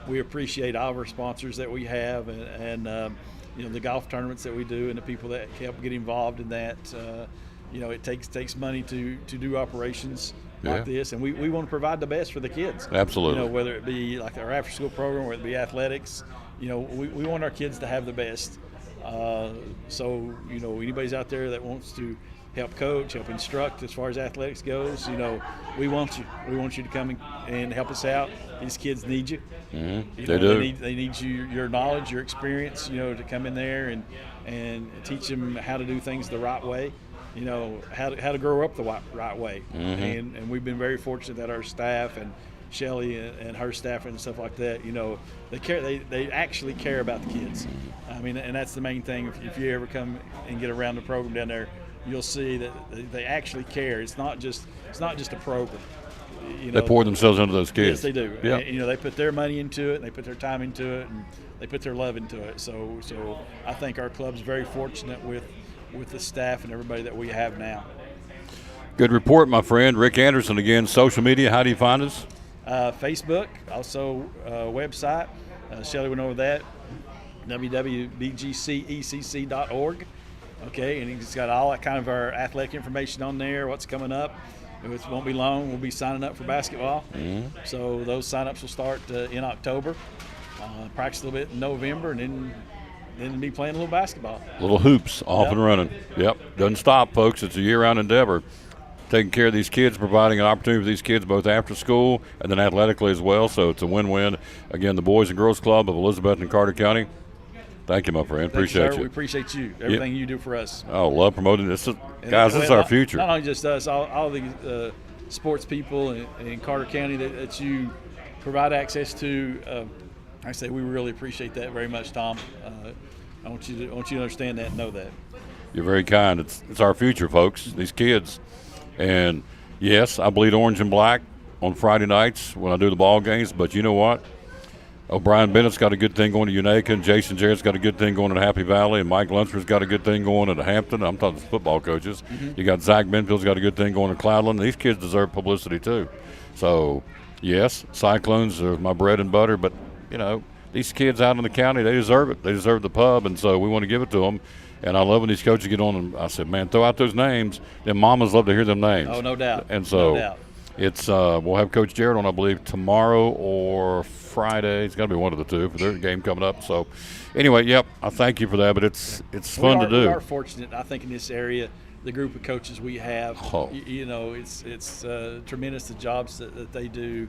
we appreciate all of our sponsors that we have, and the golf tournaments that we do, and the people that help get involved in that. It takes money to do operations like this, and we want to provide the best for the kids. Absolutely. Whether it be like our after school program, whether it be athletics, we want our kids to have the best. So anybody's out there that wants to help coach, help instruct as far as athletics goes, we want you. We want you to come and help us out. These kids need you. Mm-hmm. They do. They need your knowledge, your experience, to come in there and teach them how to do things the right way. How to grow up the right way. Mm-hmm. And we've been very fortunate that our staff and Shelley and her staff and stuff like that, they care. They actually care about the kids. I mean, and that's the main thing. If you ever come and get around the program down there, you'll see that they actually care. It's not just a program. They pour themselves into those kids. Yes, they do. Yeah. And, they put their money into it, and they put their time into it, and they put their love into it. So I think our club's very fortunate with the staff and everybody that we have now. Good report, my friend. Rick Anderson again. Social media, how do you find us? Facebook, also website. Shelley went over that, www.bgcecc.org. Okay, and he's got all that kind of our athletic information on there, what's coming up. It won't be long. We'll be signing up for basketball. Mm-hmm. So those sign-ups will start in October. Practice a little bit in November, and then be playing a little basketball. Little hoops off and running. Yep. Doesn't stop, folks. It's a year-round endeavor. Taking care of these kids, providing an opportunity for these kids both after school and then athletically as well. So it's a win-win. Again, the Boys and Girls Club of Elizabethan and Carter County. Thank you, my friend. Appreciate you. We appreciate you. Everything you do for us. Oh, love promoting this. Guys, this is our future. Not only just us, all the sports people in Carter County that you provide access to. I say we really appreciate that very much, Tom. I want you to understand that and know that. You're very kind. It's our future, folks. These kids. And yes, I bleed orange and black on Friday nights when I do the ball games. But you know what? O'Brien Bennett's got a good thing going to Unaka, and Jason Jarrett's got a good thing going at Happy Valley, and Mike Lunsford's got a good thing going at Hampton. I'm talking football coaches. Mm-hmm. You got Zach Benfield's got a good thing going at Cloudland. These kids deserve publicity too. So, yes, Cyclones are my bread and butter, but, these kids out in the county, they deserve it. They deserve the pub, and so we want to give it to them. And I love when these coaches get on and I said, man, throw out those names. Then mamas love to hear them names. Oh, no doubt. And so no doubt. it's we'll have Coach Jared on, I believe, tomorrow or Friday. It's got to be one of the two for their game coming up. So anyway, yep, I thank you for that. But it's fun to do. We are fortunate, I think, in this area. The group of coaches we have, you know, it's tremendous the jobs that they do,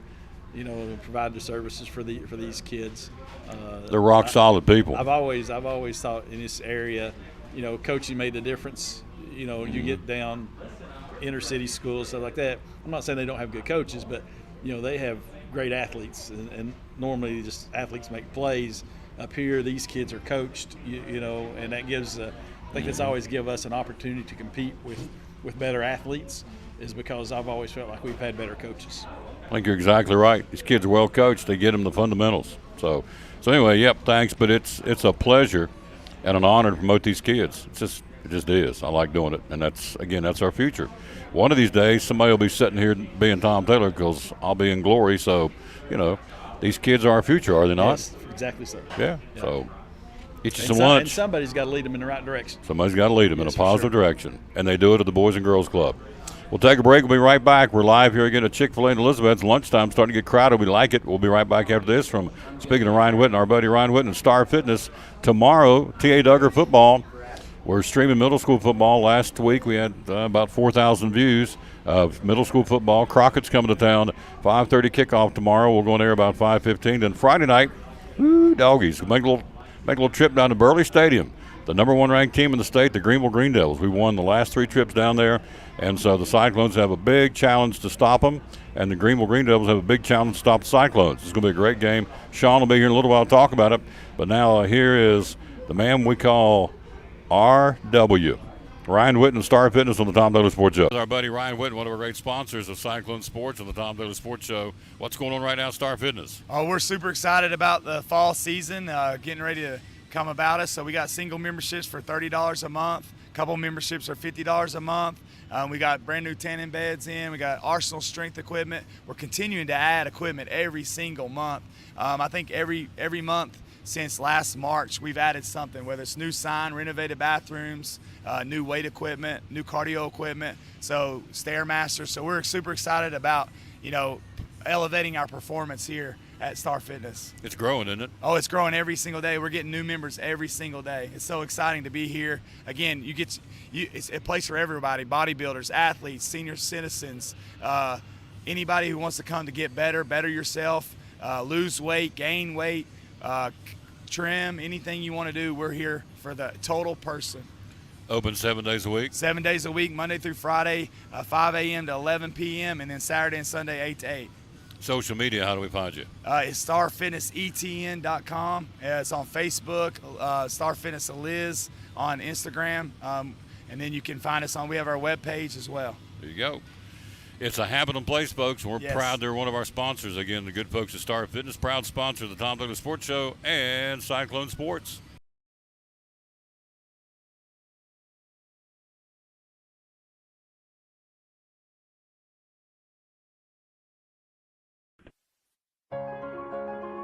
you know, provide the services for these kids. They're rock solid people. I've always thought in this area, you know, coaching made the difference. You know, you get down inner city schools, stuff like that. I'm not saying they don't have good coaches, but you know, they have great athletes, and normally just athletes make plays. Up here, these kids are coached, you know, and that gives. I think that's always give us an opportunity to compete with better athletes, is because I've always felt like we've had better coaches. I think you're exactly right. These kids are well coached. They get them the fundamentals. So anyway, yep, thanks. But it's a pleasure and an honor to promote these kids. It just is. I like doing it, and that's our future. One of these days, somebody will be sitting here being Tom Taylor because I'll be in glory. So, you know, these kids are our future, are they not? Yes, exactly so. Yeah. So. Get you some lunch. And somebody's got to lead them in the right direction. Somebody's got to lead them in a positive direction, and they do it at the Boys and Girls Club. We'll take a break. We'll be right back. We're live here again at Chick-fil-A in Elizabeth. Lunchtime starting to get crowded. We like it. We'll be right back after this. Speaking of Ryan Whitten, our buddy Ryan Whitten and Star Fitness. Tomorrow, T.A. Duggar football. We're streaming middle school football. Last week we had about 4,000 views of middle school football. Crockett's coming to town. 5:30 kickoff tomorrow. We'll go on air about 5:15. Then Friday night, doggies. We'll make a little trip down to Burley Stadium. The number one ranked team in the state, the Greenville Green Devils. We won the last 3 trips down there, and so the Cyclones have a big challenge to stop them, and the Greenville Green Devils have a big challenge to stop the Cyclones. It's going to be a great game. Sean will be here in a little while to talk about it, but now here is the man we call RW. Ryan Whitten, Star Fitness on the Tom Taylor Sports Show. Our buddy Ryan Whitten, one of our great sponsors of Cyclone Sports on the Tom Taylor Sports Show. What's going on right now, Star Fitness? Oh, we're super excited about the fall season, getting ready to come about us. So we got single memberships for $30 a month. Couple memberships are $50 a month. We got brand new tanning beds in. We got Arsenal strength equipment. We're continuing to add equipment every single month. I think every month since last March, we've added something, whether it's new sign, renovated bathrooms, new weight equipment, new cardio equipment, so Stairmaster. So we're super excited about, you know, elevating our performance here at Star Fitness. It's growing, isn't it? Oh, it's growing every single day. We're getting new members every single day. It's so exciting to be here. Again, it's a place for everybody, bodybuilders, athletes, senior citizens, anybody who wants to come to get better yourself, lose weight, gain weight, trim, anything you want to do, we're here for the total person. Open 7 days a week? 7 days a week, Monday through Friday, 5 a.m. to 11 p.m., and then Saturday and Sunday, 8 to 8. Social media, how do we find you? It's starfitnessetn.com. It's on Facebook, Star Fitness Eliz on Instagram, and then you can find us we have our webpage as well. There you go. It's a happening place, folks, and we're proud they're one of our sponsors. Again, the good folks at Star Fitness, proud sponsor of the Tom Taylor Sports Show and Cyclone Sports.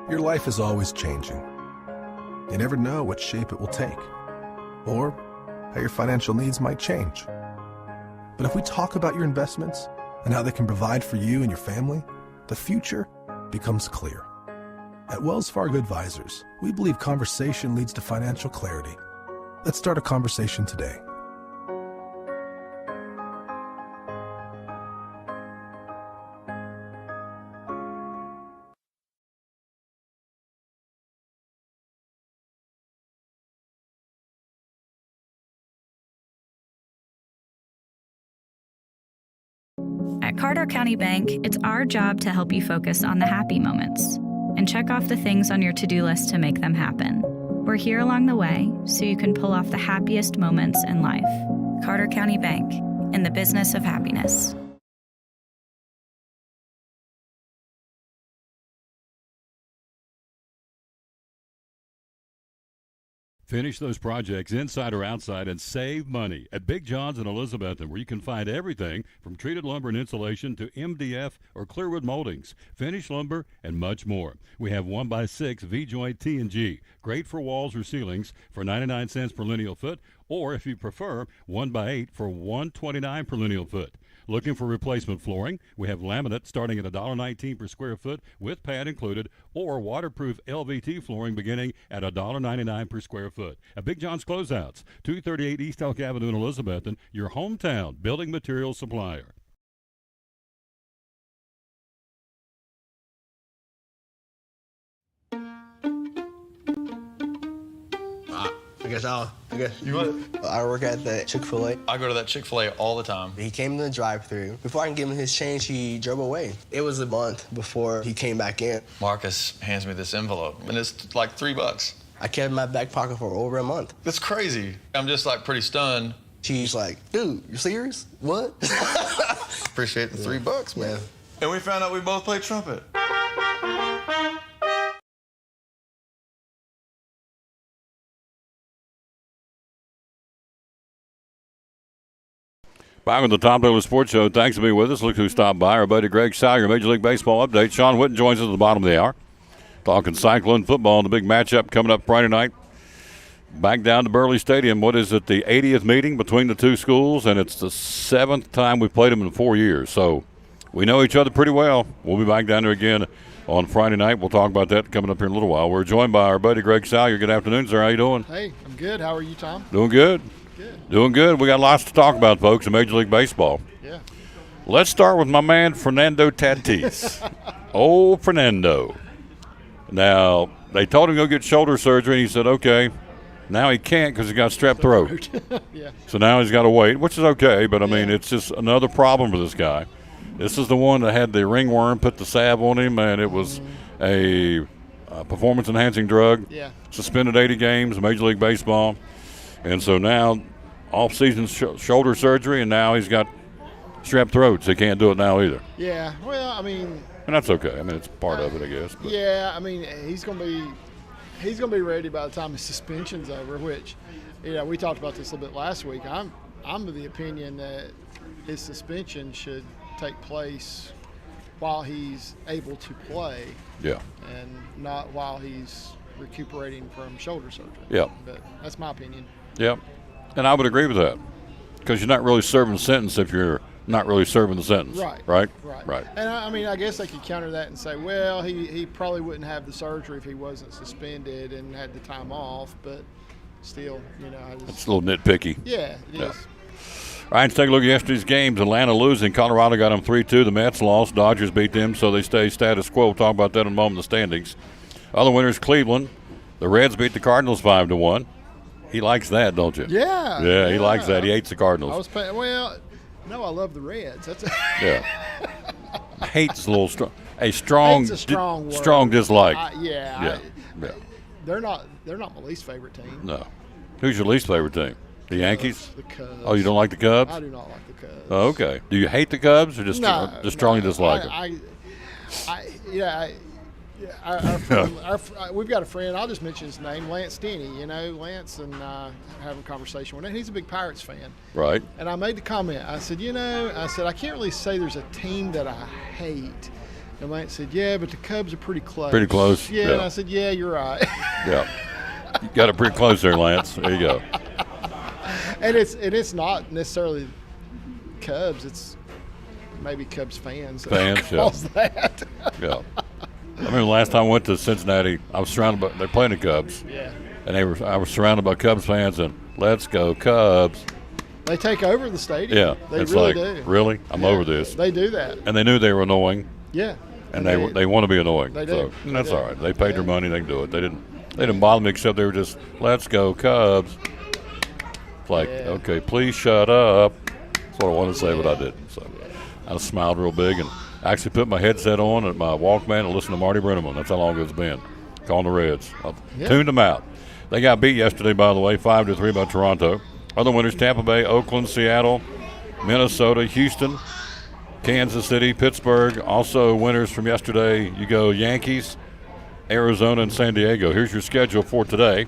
Your life is always changing. You never know what shape it will take, or how your financial needs might change. But if we talk about your investments and how they can provide for you and your family, the future becomes clear. At Wells Fargo Advisors, we believe conversation leads to financial clarity. Let's start a conversation today. At Carter County Bank, it's our job to help you focus on the happy moments and check off the things on your to-do list to make them happen. We're here along the way so you can pull off the happiest moments in life. Carter County Bank, in the business of happiness. Finish those projects inside or outside and save money at Big John's in Elizabethan, where you can find everything from treated lumber and insulation to MDF or clearwood moldings, finished lumber, and much more. We have 1x6 V-joint T&G, great for walls or ceilings for 99 cents per lineal foot, or if you prefer, 1x8 for $1.29 per lineal foot. Looking for replacement flooring? We have laminate starting at $1.19 per square foot with pad included, or waterproof LVT flooring beginning at $1.99 per square foot. At Big John's Closeouts, 238 East Elk Avenue in Elizabethan, your hometown building materials supplier. I work at the Chick-fil-A. I go to that Chick-fil-A all the time. He came to the drive-thru. Before I can give him his change, he drove away. It was a month before he came back in. Marcus hands me this envelope, and it's like $3. I kept it in my back pocket for over a month. That's crazy. I'm just like pretty stunned. She's like, dude, you serious? What? Appreciate the $3, man. Yeah. And we found out we both play trumpet. Back on the Tom Taylor Sports Show. Thanks for being with us. Look who stopped by. Our buddy Greg Salyer, Major League Baseball update. Sean Witten joins us at the bottom of the hour. Talking Cyclone football and the big matchup coming up Friday night. Back down to Burley Stadium. What is it, the 80th meeting between the two schools? And it's the 7th time we've played them in 4 years. So we know each other pretty well. We'll be back down there again on Friday night. We'll talk about that coming up here in a little while. We're joined by our buddy Greg Salyer. Good afternoon, sir. How you doing? Hey, I'm good. How are you, Tom? Doing good. Doing good. We got lots to talk about, folks, in Major League Baseball. Yeah. Let's start with my man, Fernando Tatis. Oh, Fernando. Now, they told him to go get shoulder surgery, and he said, okay. Now he can't because he got strep throat. Yeah. So now he's got to wait, which is okay, but, I mean, it's just another problem for this guy. This is the one that had the ringworm, put the salve on him, and it was a performance-enhancing drug. Yeah. Suspended 80 games, Major League Baseball. And so now, off-season shoulder surgery, and now he's got strep throat, so he can't do it now either. Yeah, well, I mean. And that's okay. I mean, it's part of it, I guess. But. Yeah, I mean, he's gonna be ready by the time his suspension's over. Which, we talked about this a little bit last week. I'm of the opinion that his suspension should take place while he's able to play. Yeah. And not while he's recuperating from shoulder surgery. Yeah. But that's my opinion. Yeah, and I would agree with that because you're not really serving the sentence if you're not really serving the sentence. Right. And I mean, I guess they could counter that and say, well, he probably wouldn't have the surgery if he wasn't suspended and had the time off, but still, It's a little nitpicky. Yeah, it is. All right, let's take a look at yesterday's games. Atlanta losing. Colorado got them 3-2. The Mets lost. Dodgers beat them, so they stay status quo. We'll talk about that in a moment, the standings. Other winners, Cleveland. The Reds beat the Cardinals 5-1. He likes that, don't you? Yeah. Yeah, he likes that. He hates the Cardinals. I love the Reds. That's yeah. Hates a little strong. A strong, hate's a strong word. Strong dislike. Yeah. They're not my least favorite team. No. Who's your least favorite team? The Yankees? The Cubs. Oh, you don't like the Cubs? I do not like the Cubs. Oh, okay. Do you hate the Cubs or just strongly dislike them? We've got a friend. I'll just mention his name, Lance Denny. Lance and I having a conversation with him. He's a big Pirates fan. Right. And I made the comment. I said, I can't really say there's a team that I hate. And Lance said, yeah, but the Cubs are pretty close. Pretty close. Yeah. And I said, yeah, you're right. Yeah. You got it pretty close there, Lance. There you go. And it's not necessarily Cubs. It's maybe Cubs fans. Fans, that. Yeah. I remember the last time I went to Cincinnati, I was surrounded by, they're playing the Cubs. Yeah. And I was surrounded by Cubs fans, and let's go Cubs. They take over the stadium. Yeah. They it's really like, do. Really? I'm over this. They do that. And they knew they were annoying. Yeah. And they want to be annoying. They do. So, and that's all right. They paid their money. They can do it. They didn't bother me except they were just, let's go Cubs. It's like, okay, please shut up. That's what I wanted to say, but I didn't. So I just smiled real big and actually put my headset on at my Walkman and listened to Marty Brenneman. That's how long it's been. Calling the Reds. Tuned them out. They got beat yesterday, by the way, 5-3 by Toronto. Other winners, Tampa Bay, Oakland, Seattle, Minnesota, Houston, Kansas City, Pittsburgh. Also winners from yesterday, you go Yankees, Arizona, and San Diego. Here's your schedule for today.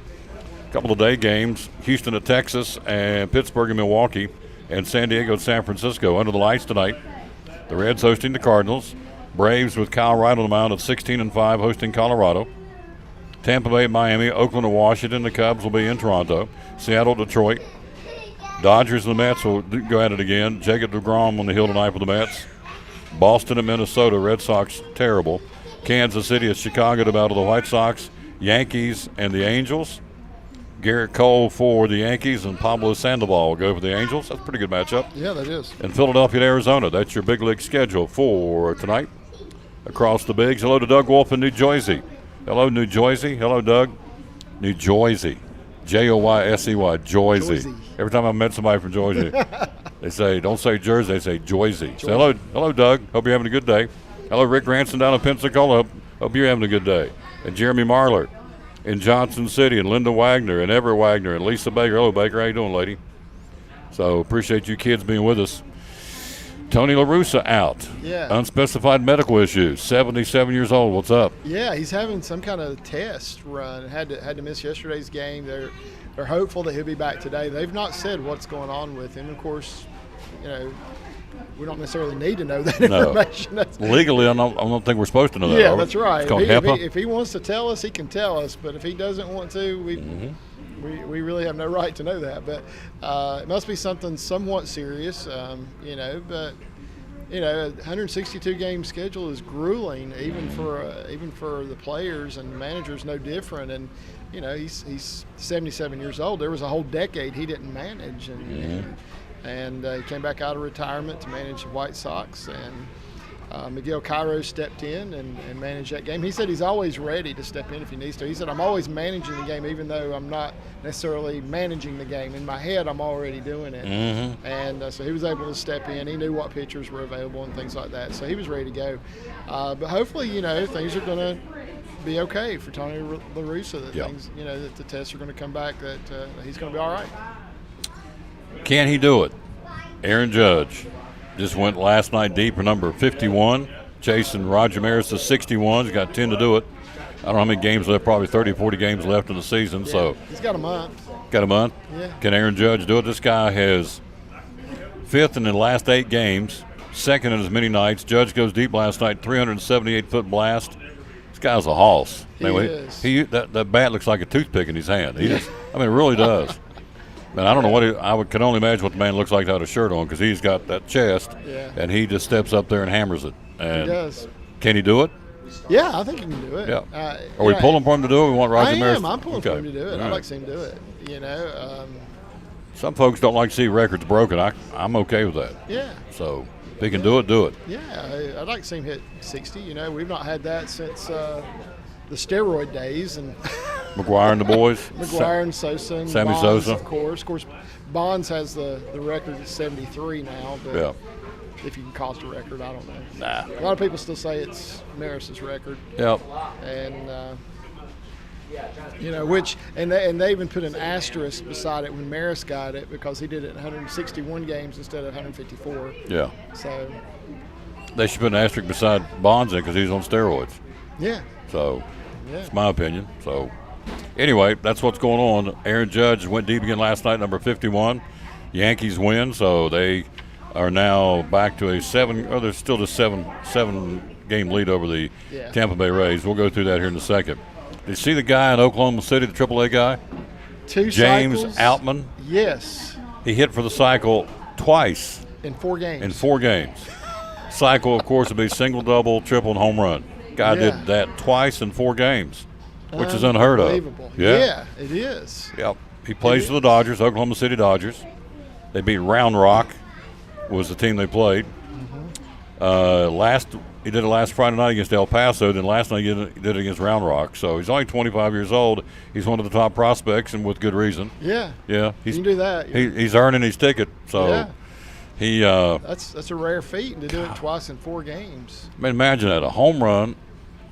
couple of day games, Houston at Texas and Pittsburgh and Milwaukee and San Diego at San Francisco. Under the lights tonight, the Reds hosting the Cardinals. Braves with Kyle Wright on the mound at 16-5 hosting Colorado. Tampa Bay, Miami, Oakland and Washington. The Cubs will be in Toronto. Seattle, Detroit. Dodgers and the Mets will go at it again. Jacob deGrom on the hill tonight for the Mets. Boston and Minnesota. Red Sox, terrible. Kansas City at Chicago to battle the White Sox. Yankees and the Angels. Garrett Cole for the Yankees and Pablo Sandoval will go for the Angels. That's a pretty good matchup. Yeah, that is. And Philadelphia and Arizona. That's your big league schedule for tonight. Across the bigs, hello to Doug Wolf in New Jersey. Hello, New Jersey. Hello, Doug. New Jersey. Joysey. Jersey. Every time I met somebody from Jersey, they say, don't say Jersey, they say Jersey. So hello, Doug. Hope you're having a good day. Hello, Rick Ranson down in Pensacola. Hope you're having a good day. And Jeremy Marler in Johnson City, and Linda Wagner, and Everett Wagner, and Lisa Baker. Hello, Baker. How you doing, lady? So appreciate you kids being with us. Tony La Russa out. Yeah. Unspecified medical issues. 77 years old. What's up? Yeah, he's having some kind of test run. Had to miss yesterday's game. They're hopeful that he'll be back today. They've not said what's going on with him. Of course, we don't necessarily need to know that information. Legally, I don't think we're supposed to know that. Yeah, that's right. It's called HIPAA. If he wants to tell us, he can tell us. But if he doesn't want to, we really have no right to know that. But it must be something somewhat serious, But a 162 game schedule is grueling, even for the players, and the manager's no different. And he's 77 years old. There was a whole decade he didn't manage, and he came back out of retirement to manage the White Sox, and Miguel Cairo stepped in and managed that game. He said he's always ready to step in if he needs to. He said, I'm always managing the game, even though I'm not necessarily managing the game. In my head, I'm already doing it. And so he was able to step in. He knew what pitchers were available and things like that. So he was ready to go. But hopefully, things are going to be okay for Tony La Russa, that things, that the tests are going to come back, that he's going to be all right. Can he do it? Aaron Judge just went last night deep for number 51, chasing Roger Maris to 61. He's got 10 to do it. I don't know how many games left, probably 30, 40 games left in the season. Yeah, so he's got a month. Got a month? Yeah. Can Aaron Judge do it? This guy has fifth in the last 8 games, second in as many nights. Judge goes deep last night, 378-foot blast. This guy's a hoss. He is. That bat looks like a toothpick in his hand. It really does. Man, I don't know what can only imagine what the man looks like without a shirt on, because he's got that chest, and he just steps up there and hammers it. And he does. Can he do it? Yeah, I think he can do it. Yeah. Are we pulling for him to do it? We want Roger Maris? I'm pulling for him to do it. I'd like to see him do it. Some folks don't like to see records broken. I'm okay with that. Yeah. So if he can do it, do it. Yeah, I'd like to see him hit 60. We've not had that since the steroid days, and McGuire and the boys. McGuire and Sosa and Sammy Bonds, Sosa. Of course, Bonds has the record at 73 now, but if you can call it a record, I don't know. Nah. A lot of people still say it's Maris's record. Yep. And they even put an asterisk beside it when Maris got it, because he did it in 161 games instead of 154. Yeah. So they should put an asterisk beside Bonds in, because he's on steroids. Yeah. So it's my opinion. So anyway, that's what's going on. Aaron Judge went deep again last night, number 51. Yankees win, so they are now back to there's still just seven game lead over the Tampa Bay Rays. We'll go through that here in a second. Did you see the guy in Oklahoma City, the AAA guy? James cycles? Outman? Yes. He hit for the cycle twice. In 4 games. Cycle, of course, would be single, double, triple, and home run. Guy did that twice in 4 games, which is unheard of. Unbelievable. Yeah. Yeah, it is. Yep. He plays for the Dodgers, Oklahoma City Dodgers. They beat Round Rock, was the team they played. He did it last Friday night against El Paso. Then last night he did it against Round Rock. So he's only 25 years old. He's one of the top prospects, and with good reason. Yeah. Yeah. You can do that. He's earning his ticket. So he. That's a rare feat, and to do it twice in 4 games. I mean, imagine that: a home run,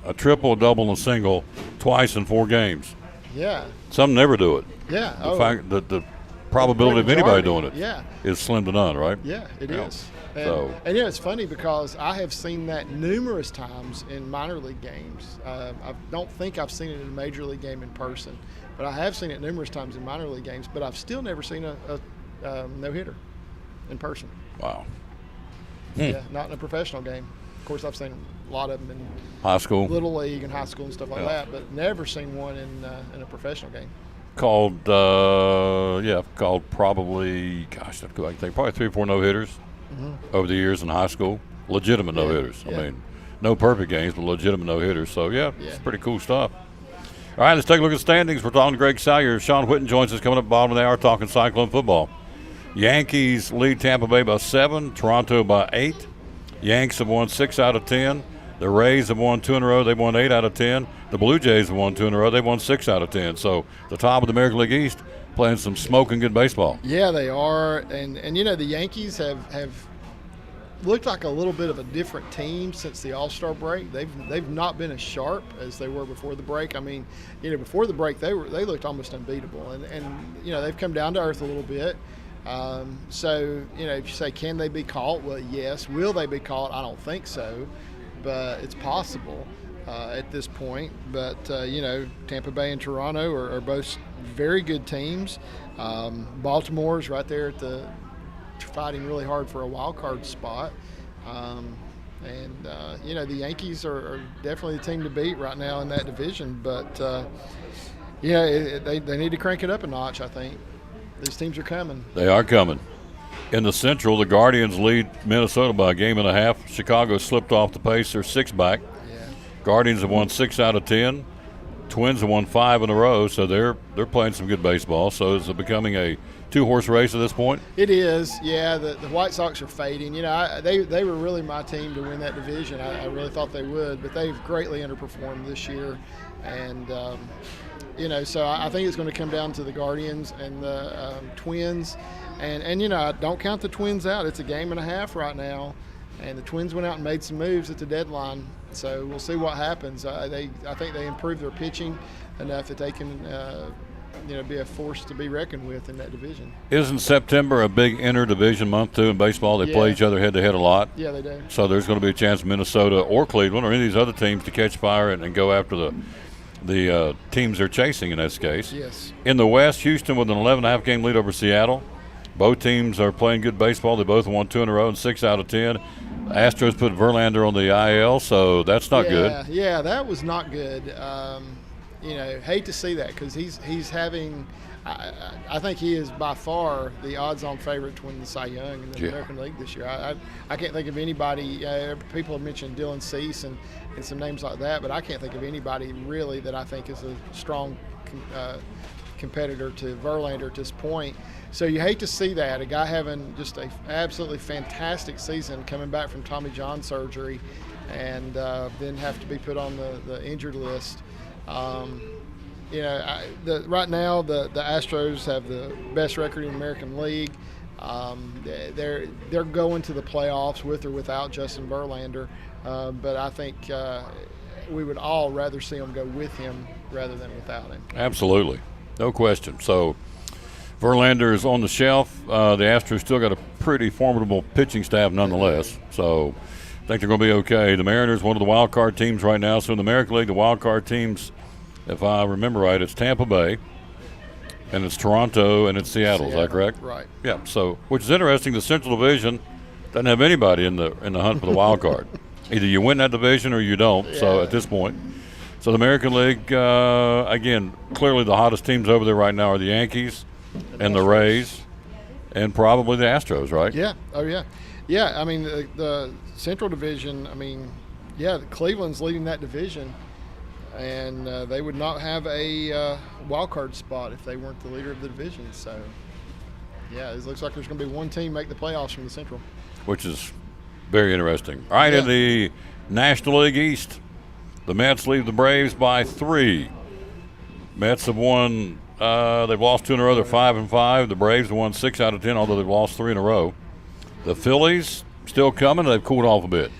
a triple, a double, and a single, twice in 4 games. Yeah. Some never do it. Yeah. The fact that the probability of anybody doing it is slim to none, right? Yeah, it is. And it's funny because I have seen that numerous times in minor league games. I don't think I've seen it in a major league game in person, but I have seen it numerous times in minor league games. But I've still never seen a no-hitter in person. Wow. Yeah, not in a professional game. Of course, I've seen a lot of them in high school, little league, and high school and stuff like that, but never seen one in a professional game. Called probably, gosh, I'd go back and think, probably 3 or 4 no-hitters over the years in high school. Legitimate no-hitters. I mean, no perfect games, but legitimate no-hitters. So, it's pretty cool stuff. All right, let's take a look at the standings. We're talking to Greg Salyer. Sean Whitten joins us coming up bottom of the hour talking Cyclone football. Yankees lead Tampa Bay by 7, Toronto by 8. Yanks have won 6 out of 10. The Rays have won 2 in a row. They've won 8 out of 10. The Blue Jays have won 2 in a row. They've won 6 out of 10. So the top of the American League East playing some smoking good baseball. Yeah, they are. And the Yankees have looked like a little bit of a different team since the All-Star break. They've not been as sharp as they were before the break. I mean, before the break they looked almost unbeatable. And they've come down to earth a little bit. So, if you say, can they be caught? Well, yes. Will they be caught? I don't think so, but it's possible at this point. But, Tampa Bay and Toronto are both very good teams. Baltimore's right there at fighting really hard for a wild card spot. The Yankees are definitely the team to beat right now in that division. But, they need to crank it up a notch, I think. These teams are coming. They are coming. In the Central, the Guardians lead Minnesota by a game and a half. Chicago slipped off the pace. They're 6 back. Yeah. Guardians have won 6 out of 10. Twins have won 5 in a row, so they're playing some good baseball. So is it becoming a 2-horse race at this point? It is, yeah. The White Sox are fading. They were really my team to win that division. I really thought they would, but they've greatly underperformed this year. And so I think it's going to come down to the Guardians and the Twins. And I don't count the Twins out. It's a game and a half right now. And the Twins went out and made some moves at the deadline. So we'll see what happens. I think they improved their pitching enough that they can be a force to be reckoned with in that division. Isn't September a big inter-division month, too, in baseball? They play each other head-to-head a lot. Yeah, they do. So there's going to be a chance Minnesota or Cleveland or any of these other teams to catch fire and go after the teams they're chasing in this case. Yes. In the West, Houston with an 11.5 game lead over Seattle. Both teams are playing good baseball. They both won 2 in a row and 6 out of 10. Astros put Verlander on the IL, so that's not good. Yeah, that was not good. Hate to see that because he's having I think he is by far the odds-on favorite to win the Cy Young in the American League this year. I can't think of anybody. People have mentioned Dylan Cease and some names like that, but I can't think of anybody really that I think is a strong competitor to Verlander at this point. So you hate to see that, a guy having just an absolutely fantastic season coming back from Tommy John surgery and then have to be put on the injured list. Right now the Astros have the best record in the American League. They're going to the playoffs with or without Justin Verlander, but I think we would all rather see them go with him rather than without him. Absolutely, no question. So Verlander is on the shelf. The Astros still got a pretty formidable pitching staff nonetheless, so I think they're going to be okay. The Mariners, one of the wild card teams right now. So in the American League, the wild card teams, if I remember right, it's Tampa Bay, and it's Toronto, and it's Seattle. Is that correct? Right. Yeah. So, which is interesting. The Central Division doesn't have anybody in the hunt for the wild card. Either you win that division or you don't. Yeah. So at this point, so the American League, again, clearly the hottest teams over there right now are the Yankees and the Rays, and probably the Astros, right? Yeah. Oh yeah. Yeah. I mean the Central Division. I mean, yeah, Cleveland's leading that division. And they would not have a wild card spot if they weren't the leader of the division. So, yeah, it looks like there's going to be one team make the playoffs from the Central. Which is very interesting. All right, in the National League East, the Mets lead the Braves by 3. Mets have won, they've lost 2 in a row. They're 5-5. The Braves have won 6 out of 10, although they've lost 3 in a row. The Phillies still coming. They've cooled off a bit.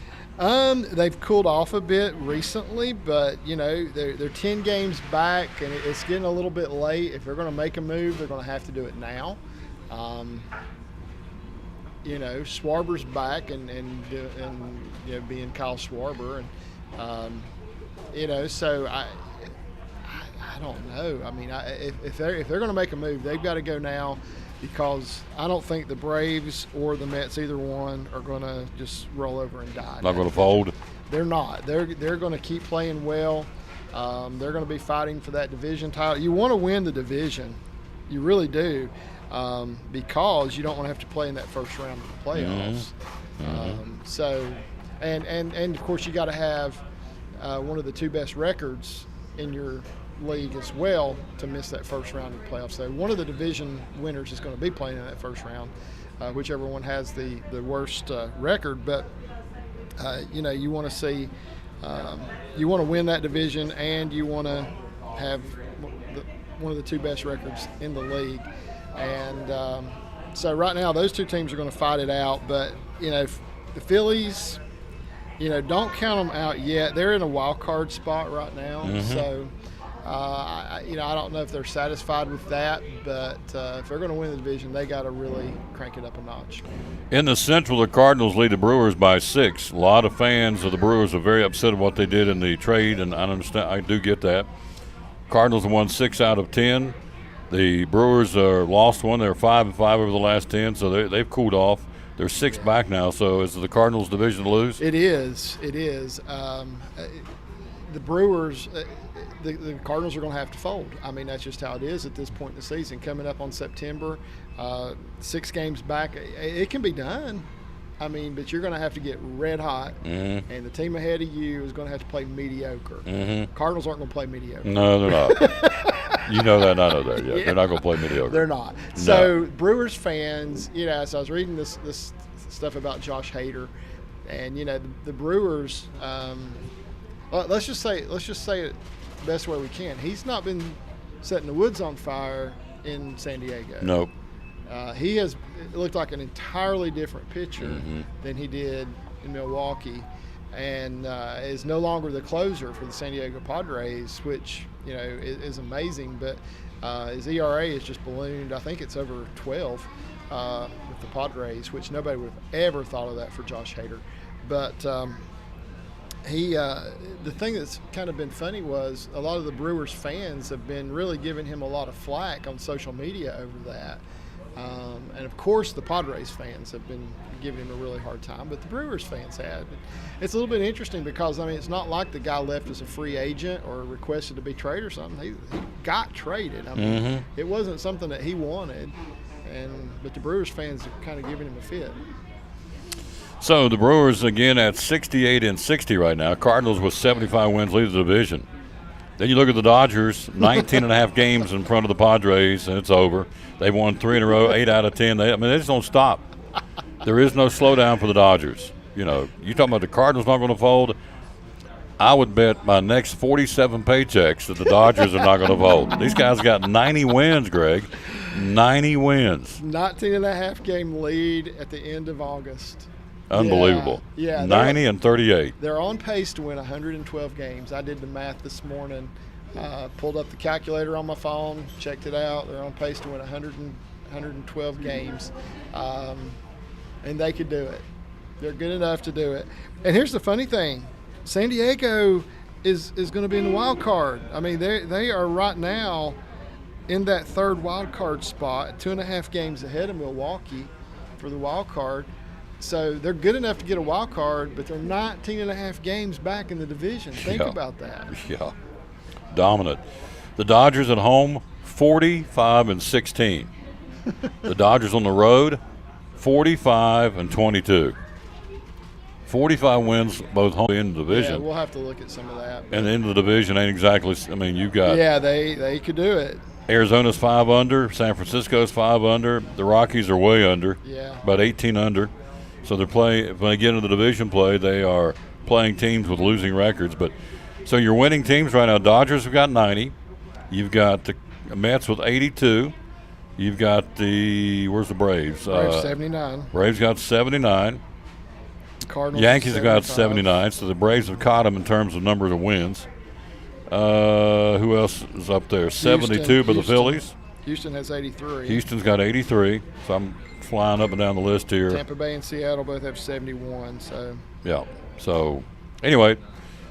They've cooled off a bit recently, but they're 10 games back, and it's getting a little bit late. If they're going to make a move, they're going to have to do it now. you know, Schwarber's back and you know, being Kyle Schwarber, and you know, so I don't know. I mean, if they're going to make a move, they've got to go now, because I don't think the Braves or the Mets, either one, are going to just roll over and die. Not going to fold. They're not. They're going to keep playing well. They're going to be fighting for that division title. You want to win the division, you really do, because you don't want to have to play in that first round of the playoffs. So, and of course, you got to have one of the two best records in your league as well to miss that first round of the playoffs. So one of the division winners is going to be playing in that first round, whichever one has the worst record. But you know, you want to see, you want to win that division, and you want to have one of the two best records in the league. And so right now, those two teams are going to fight it out. But you know, the Phillies, you know, don't count them out yet. They're in a wild card spot right now, so. You know, I don't know if they're satisfied with that, but if they're going to win the division, they got to really crank it up a notch. In the Central, the Cardinals lead the Brewers by 6. A lot of fans of the Brewers are very upset at what they did in the trade, and I understand. I do get that. Cardinals have won 6 out of 10. The Brewers lost one. They're 5-5 over the last 10, so they've cooled off. They're 6 back now. So is the Cardinals' division to lose? It is. It is. The Brewers. The Cardinals are going to have to fold. I mean, that's just how it is at this point in the season. Coming up on September, 6 games back, it can be done. I mean, but you're going to have to get red hot, and the team ahead of you is going to have to play mediocre. Cardinals aren't going to play mediocre. No, they're not. You know that, I know that. Yeah. They're not going to play mediocre. They're not. No. So Brewers fans, you know, so I was reading this stuff about Josh Hader, and you know, the Brewers. Let's just say it best way we can. He's not been setting the woods on fire in San Diego. Nope. He has looked like an entirely different pitcher than he did in Milwaukee, and is no longer the closer for the San Diego Padres, which, you know, is amazing. But his ERA has just ballooned. I think it's over 12 with the Padres, which nobody would have ever thought of that for Josh Hader. But the thing that's kind of been funny was a lot of the Brewers fans have been really giving him a lot of flack on social media over that. And of course the Padres fans have been giving him a really hard time, but the Brewers fans have. It's a little bit interesting because, I mean, it's not like the guy left as a free agent or requested to be traded or something. He got traded. I mean, it wasn't something that he wanted, but the Brewers fans are kind of giving him a fit. So the Brewers again at 68-60 right now. Cardinals with 75 wins lead the division. Then you look at the Dodgers, 19.5 games in front of the Padres, and it's over. They've won 3 in a row, 8 out of 10. They just don't stop. There is no slowdown for the Dodgers. You know, you talking about the Cardinals not going to fold. I would bet my next 47 paychecks that the Dodgers are not going to fold. These guys got 90 wins, Greg. 90 wins. 19.5 game lead at the end of August. Unbelievable. Yeah, 90 and 38. They're on pace to win 112 games. I did the math this morning, pulled up the calculator on my phone, checked it out. They're on pace to win 112 games, and they could do it. They're good enough to do it. And here's the funny thing. San Diego is going to be in the wild card. I mean, they are right now in that third wild card spot, 2.5 games ahead of Milwaukee for the wild card. So they're good enough to get a wild card, but they're 19.5 games back in the division. Think about that. Yeah, dominant. The Dodgers at home, 45-16. The Dodgers on the road, 45-22. 45 wins both home and in the division. Yeah, we'll have to look at some of that. And in the division ain't exactly. I mean, you've got. Yeah, they could do it. Arizona's 5 under. San Francisco's 5 under. The Rockies are way under. Yeah. About 18 under. So they're playing. When they get into the division play, they are playing teams with losing records. But so you're winning teams right now. Dodgers have got 90. You've got the Mets with 82. You've got where's the Braves? Braves 79. Braves got 79. Cardinals. Yankees have got 79. So the Braves have caught them in terms of numbers of wins. Who else is up there? 72 by the Phillies. Houston has 83. Houston's got 83, so I'm flying up and down the list here. Tampa Bay and Seattle both have 71. So yeah. So anyway,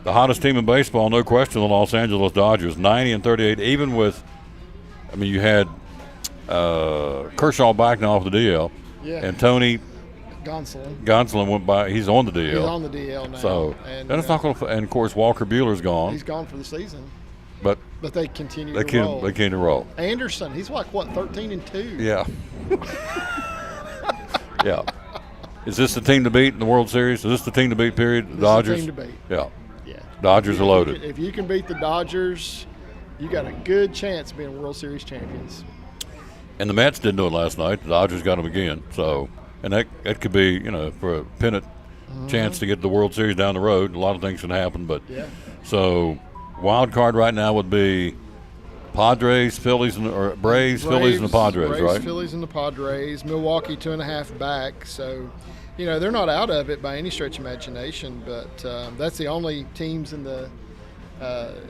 the hottest team in baseball, no question, the Los Angeles Dodgers, 90-38. Even with, I mean, you had Kershaw back now off the DL, and Tony Gonsolin went by. He's on the DL. He's on the DL now. So and it's not going to. And of course, Walker Buehler's gone. He's gone for the season. But they continue to roll. They continue to roll. Anderson, he's like what, 13-2. Yeah. Yeah. Is this the team to beat in the World Series? Is this the team to beat? Period. The Dodgers. Is the team to beat. Yeah. Yeah. Dodgers are loaded. If you can beat the Dodgers, you got a good chance of being World Series champions. And the Mets didn't do it last night. The Dodgers got them again. So, and that could be, for a pennant chance to get the World Series down the road. A lot of things can happen, but so wild card right now would be Padres, Phillies, or Braves, Phillies, and the Padres, right? Phillies and the Padres. Milwaukee 2.5 back. So, they're not out of it by any stretch of imagination. But that's the only teams in the.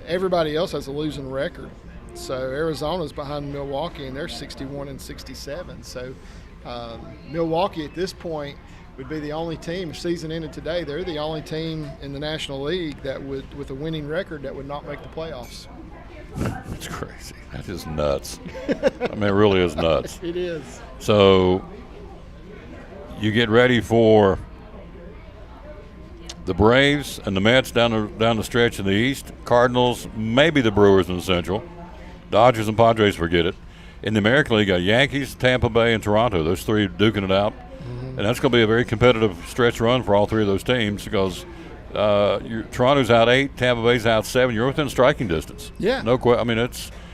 Everybody else has a losing record. So Arizona's behind Milwaukee, and they're 61-67. So Milwaukee at this point would be the only team. If season ended today, they're the only team in the National League that would, with a winning record, that would not make the playoffs. That's crazy. That is nuts. I mean, it really is nuts. It is. So you get ready for the Braves and the Mets down the stretch in the East. Cardinals, maybe the Brewers in the Central. Dodgers and Padres, forget it. In the American League, got Yankees, Tampa Bay, and Toronto. Those three duking it out. And that's going to be a very competitive stretch run for all three of those teams because Toronto's out 8, Tampa Bay's out 7. You're within striking distance. Yeah. No question. I mean,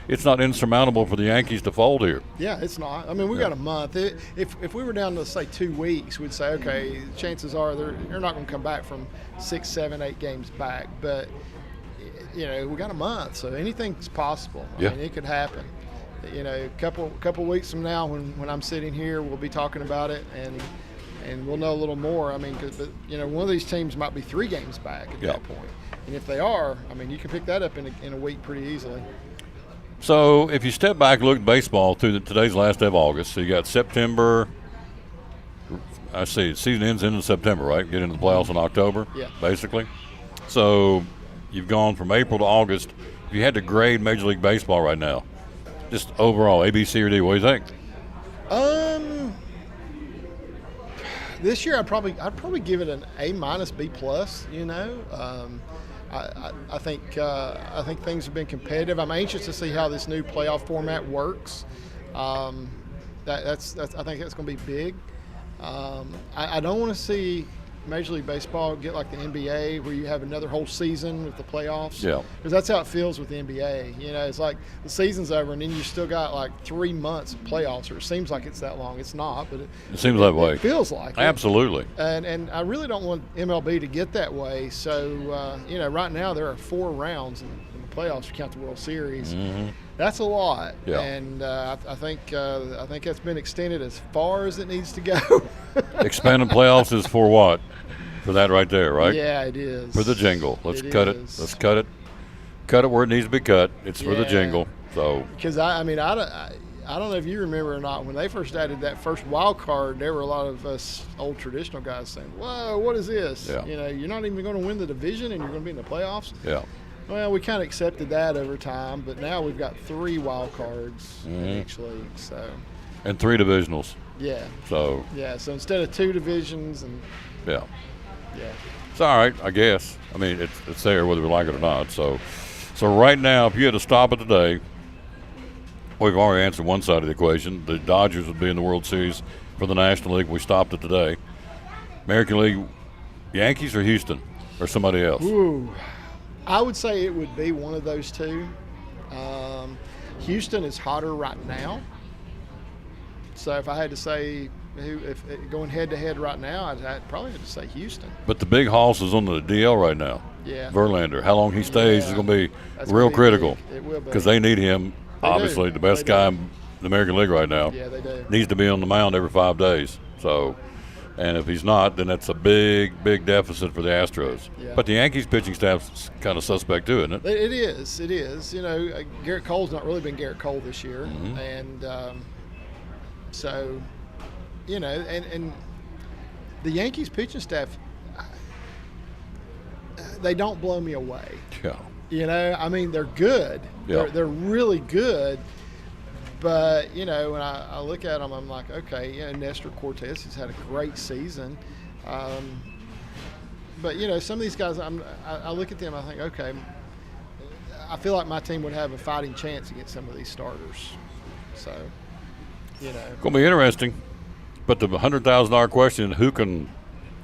it's not insurmountable for the Yankees to fold here. Yeah, it's not. I mean, we got a month. If we were down to, say, 2 weeks, we'd say, okay, chances are they're not going to come back from 6, 7, 8 games back. But, we got a month, so anything's possible. I mean, it could happen. A couple weeks from now when I'm sitting here, we'll be talking about it, and we'll know a little more. I mean, one of these teams might be 3 games back at that point. And if they are, I mean, you can pick that up in a week pretty easily. So if you step back and look at baseball through today's last day of August, so you got September. I see. Season ends in September, right? Get into the playoffs in October, basically. So you've gone from April to August. If you had to grade Major League Baseball right now, just overall, A, B, C, or D, what do you think? This year I'd probably give it an A-, B+. I think things have been competitive. I'm anxious to see how this new playoff format works. I think that's going to be big. I don't want to see Major League Baseball get like the NBA where you have another whole season with the playoffs. Yeah. Because that's how it feels with the NBA. It's like the season's over and then you still got like 3 months of playoffs, or it seems like it's that long. It's not, but it seems that way. It feels like it. Absolutely. And I really don't want MLB to get that way. So, right now there are 4 rounds in the playoffs if you count the World Series. Mm-hmm. That's a lot. Yeah. And I think that's been extended as far as it needs to go. Expanded playoffs is for what? For that right there, right? Yeah, it is. For the jingle. Let's cut it. Let's cut it. Cut it where it needs to be cut. It's for the jingle. So. Because I don't know if you remember or not, when they first added that first wild card, there were a lot of us old traditional guys saying, "Whoa, what is this? Yeah. You're not even going to win the division, and you're going to be in the playoffs." Yeah. Well, we kind of accepted that over time, but now we've got 3 wild cards in each league. So. And 3 divisionals. Yeah. So. Yeah. So instead of 2 divisions and. Yeah. Yeah. It's all right, I guess. I mean, it's there whether we like it or not. So right now, if you had to stop it today, we've already answered one side of the equation. The Dodgers would be in the World Series for the National League. We stopped it today. American League, Yankees or Houston or somebody else? Ooh, I would say it would be one of those 2. Houston is hotter right now. So if I had to say if going head-to-head right now, I'd probably have to say Houston. But the big hoss is on the DL right now. Yeah. Verlander. How long he stays is going to be real critical. It will be. Because they need him. Obviously, the best guy in the American League right now. Yeah, they do. Needs to be on the mound every 5 days. So And if he's not, then that's a big, big deficit for the Astros. Yeah. But the Yankees pitching staff's kind of suspect too, isn't it? It is. It is. You know, Garrett Cole's not really been Garrett Cole this year. Mm-hmm. And so, you know, and the Yankees pitching staff, they don't blow me away. Yeah. You know, I mean, they're good. Yeah. They're really good. But, you know, when I look at them, I'm like, okay, you know, Nestor Cortez has had a great season. But, you know, some of these guys, I look at them, I think, okay, I feel like my team would have a fighting chance against some of these starters. So, you know. Going to be interesting. But the $100,000 question, who can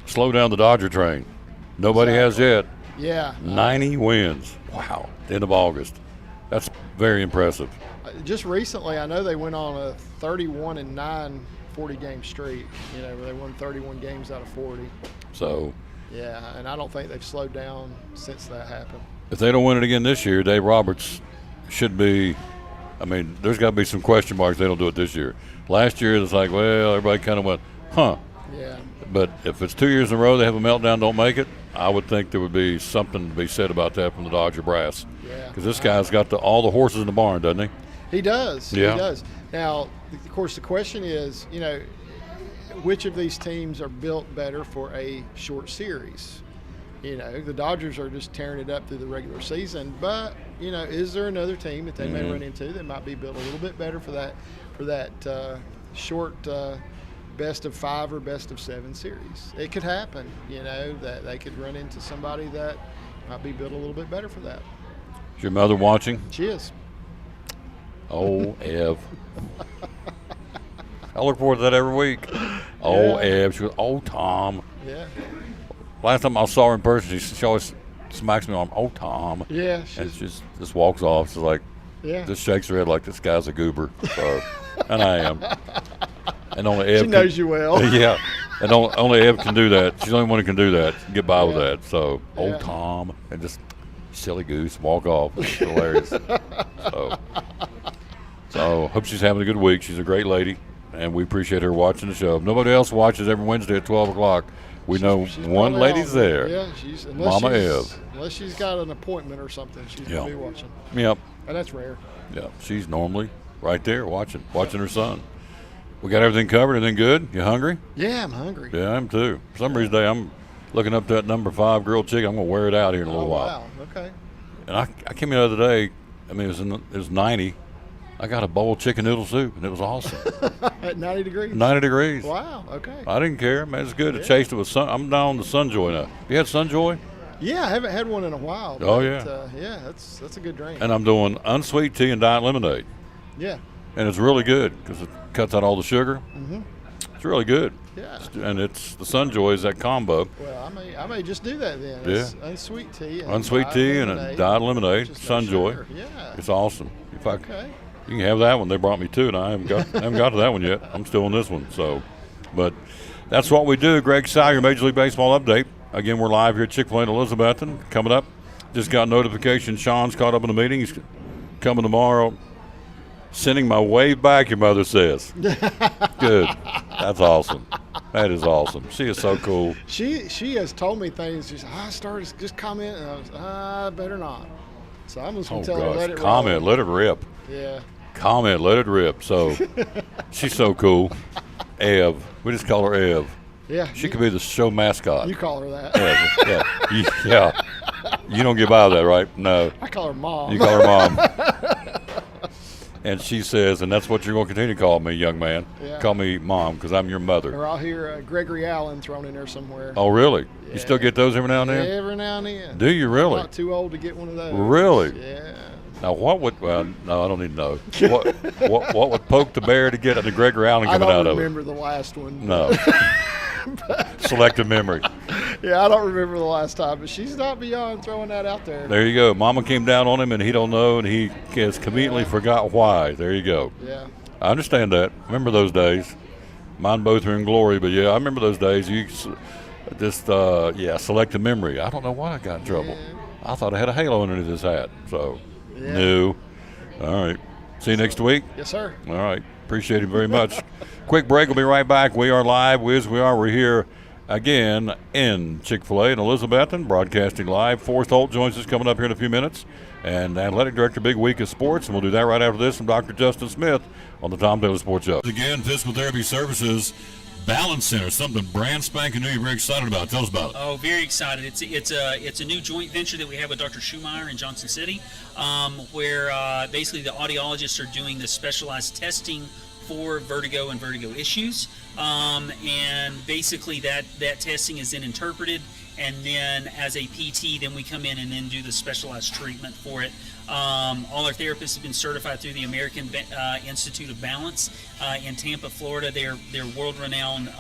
slow down the Dodger train? Nobody has yet. Yeah. 90 wins. Wow. End of August. That's very impressive. Just recently, I know they went on a 31-9 40-game streak, you know, where they won 31 games out of 40. So. Yeah, and I don't think they've slowed down since that happened. If they don't win it again this year, Dave Roberts should be, I mean, there's got to be some question marks if they don't do it this year. Last year, it's like, well, everybody kind of went, huh. Yeah. But if it's 2 years in a row they have a meltdown, don't make it, I would think there would be something to be said about that from the Dodger brass. Yeah. Because this guy's got all the horses in the barn, doesn't he? He does. Yeah. He does. Now, of course, the question is, you know, which of these teams are built better for a short series? You know, the Dodgers are just tearing it up through the regular season, but, you know, is there another team that they may run into that might be built a little bit better for that short best of 5 or best of 7 series? It could happen, you know, that they could run into somebody that might be built a little bit better for that. Is your mother watching? She is. Oh, Ev. I look forward to that every week. Oh, Ev. She goes, oh, Tom. Yeah. Last time I saw her in person, she always smacks me on, oh, Tom. Yeah. And she just walks off. She's like, just shakes her head like this guy's a goober. So, and I am. And only Ev she knows you well. Yeah. And only Ev can do that. She's the only one who can do that. Get by with that. So, oh, Tom. And just silly goose, walk off. It's hilarious. So hope she's having a good week. She's a great lady, and we appreciate her watching the show. If nobody else watches every Wednesday at 12 o'clock, we know one lady's there. Yeah, Mama Ev. Unless she's got an appointment or something, she's going to be watching. Yep. And that's rare. Yeah, she's normally right there watching her son. We got everything covered. Everything good? You hungry? Yeah, I'm hungry. Yeah, I'm too. For some reason today, I'm looking up that number 5 grilled chicken. I'm going to wear it out here in a little while. Wow, okay. And I came in the other day. I mean, it was 90. I got a bowl of chicken noodle soup, and it was awesome. At 90 degrees? 90 degrees. Wow, okay. I didn't care. Man, it's good. Yeah. It chased it with sun. I'm down on the Sunjoy now. You had Sunjoy? Yeah, I haven't had one in a while. Oh, but, yeah. Yeah, that's a good drink. And I'm doing unsweet tea and diet lemonade. Yeah. And it's really good because it cuts out all the sugar. Mm-hmm. It's really good. Yeah. And it's the Sunjoy is that combo. Well, I may just do that then. Yeah. It's unsweet tea. And unsweet tea and a diet lemonade. Sunjoy. Yeah. It's awesome. In fact, okay. You can have that one. They brought me 2, and I haven't got to that one yet. I'm still on this one. So, but that's what we do. Greg Sire, Major League Baseball update. Again, we're live here at Chick-fil-A in Elizabethan. Coming up, just got notification. Sean's caught up in a meeting. He's coming tomorrow. Sending my wave back, your mother says. Good. That's awesome. That is awesome. She is so cool. She has told me things. She's I started just comment, and I was better not. So I'm just gonna tell her let it comment, roll. let it rip. Yeah. Comment, let it rip. So she's so cool. Ev. We just call her Ev. Yeah. She could be the show mascot. You call her that. Yeah. You don't get by with that, right? No. I call her Mom. You call her Mom. And she says, and that's what you're going to continue to call me, young man. Yeah. Call me Mom because I'm your mother. Or I'll hear Gregory Allen thrown in there somewhere. Oh, really? Yeah. You still get those every now and then? Every now and then. Do you really? I'm not too old to get one of those. Really? Yeah. Now, no, I don't need to know. What would poke the bear to get the Gregory Allen coming out of it? I don't remember the last one. No. Selective memory. Yeah, I don't remember the last time, but she's not beyond throwing that out there. There you go. Mama came down on him, and he don't know, and he has conveniently forgot why. There you go. Yeah. I understand that. Remember those days. Mine both are in glory, but yeah, I remember those days. You just, selective memory. I don't know why I got in trouble. I thought I had a halo underneath this hat, so no. All right. See you next week. Yes, sir. All right. Appreciate it very much. Quick break. We'll be right back. We are live. We're here again in Chick-fil-A in Elizabethan, broadcasting live. Forrest Holt joins us coming up here in a few minutes. And Athletic Director, big week of sports. And we'll do that right after this from Dr. Justin Smith on the Tom Taylor Sports Show. Again, Physical Therapy Services Balance Center, something brand spanking new you're very excited about. Tell us about it. Oh, very excited. It's a new joint venture that we have with Dr. Schumeyer in Johnson City, where basically the audiologists are doing the specialized testing for vertigo and vertigo issues. And basically that testing is then interpreted, and then as a PT, then we come in and then do the specialized treatment for it. All our therapists have been certified through the American Institute of Balance in Tampa, Florida. They're world-renowned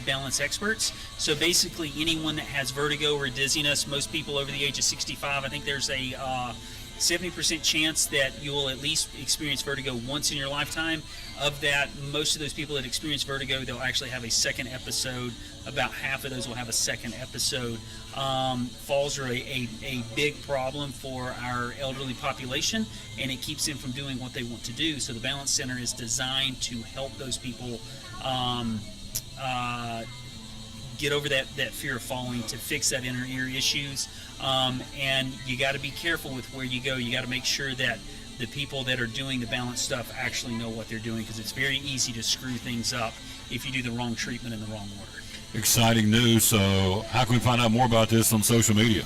balance experts. So basically anyone that has vertigo or dizziness, most people over the age of 65, I think there's a 70% chance that you will at least experience vertigo once in your lifetime. Of that, most of those people that experience vertigo, they'll actually have a second episode. About half of those will have a second episode. Falls are a big problem for our elderly population, and it keeps them from doing what they want to do. So the Balance Center is designed to help those people get over that fear of falling, to fix that inner ear issues. And you got to be careful with where you go. You got to make sure that the people that are doing the balance stuff actually know what they're doing, because it's very easy to screw things up if you do the wrong treatment in the wrong order. Exciting news. So how can we find out more about this on social media?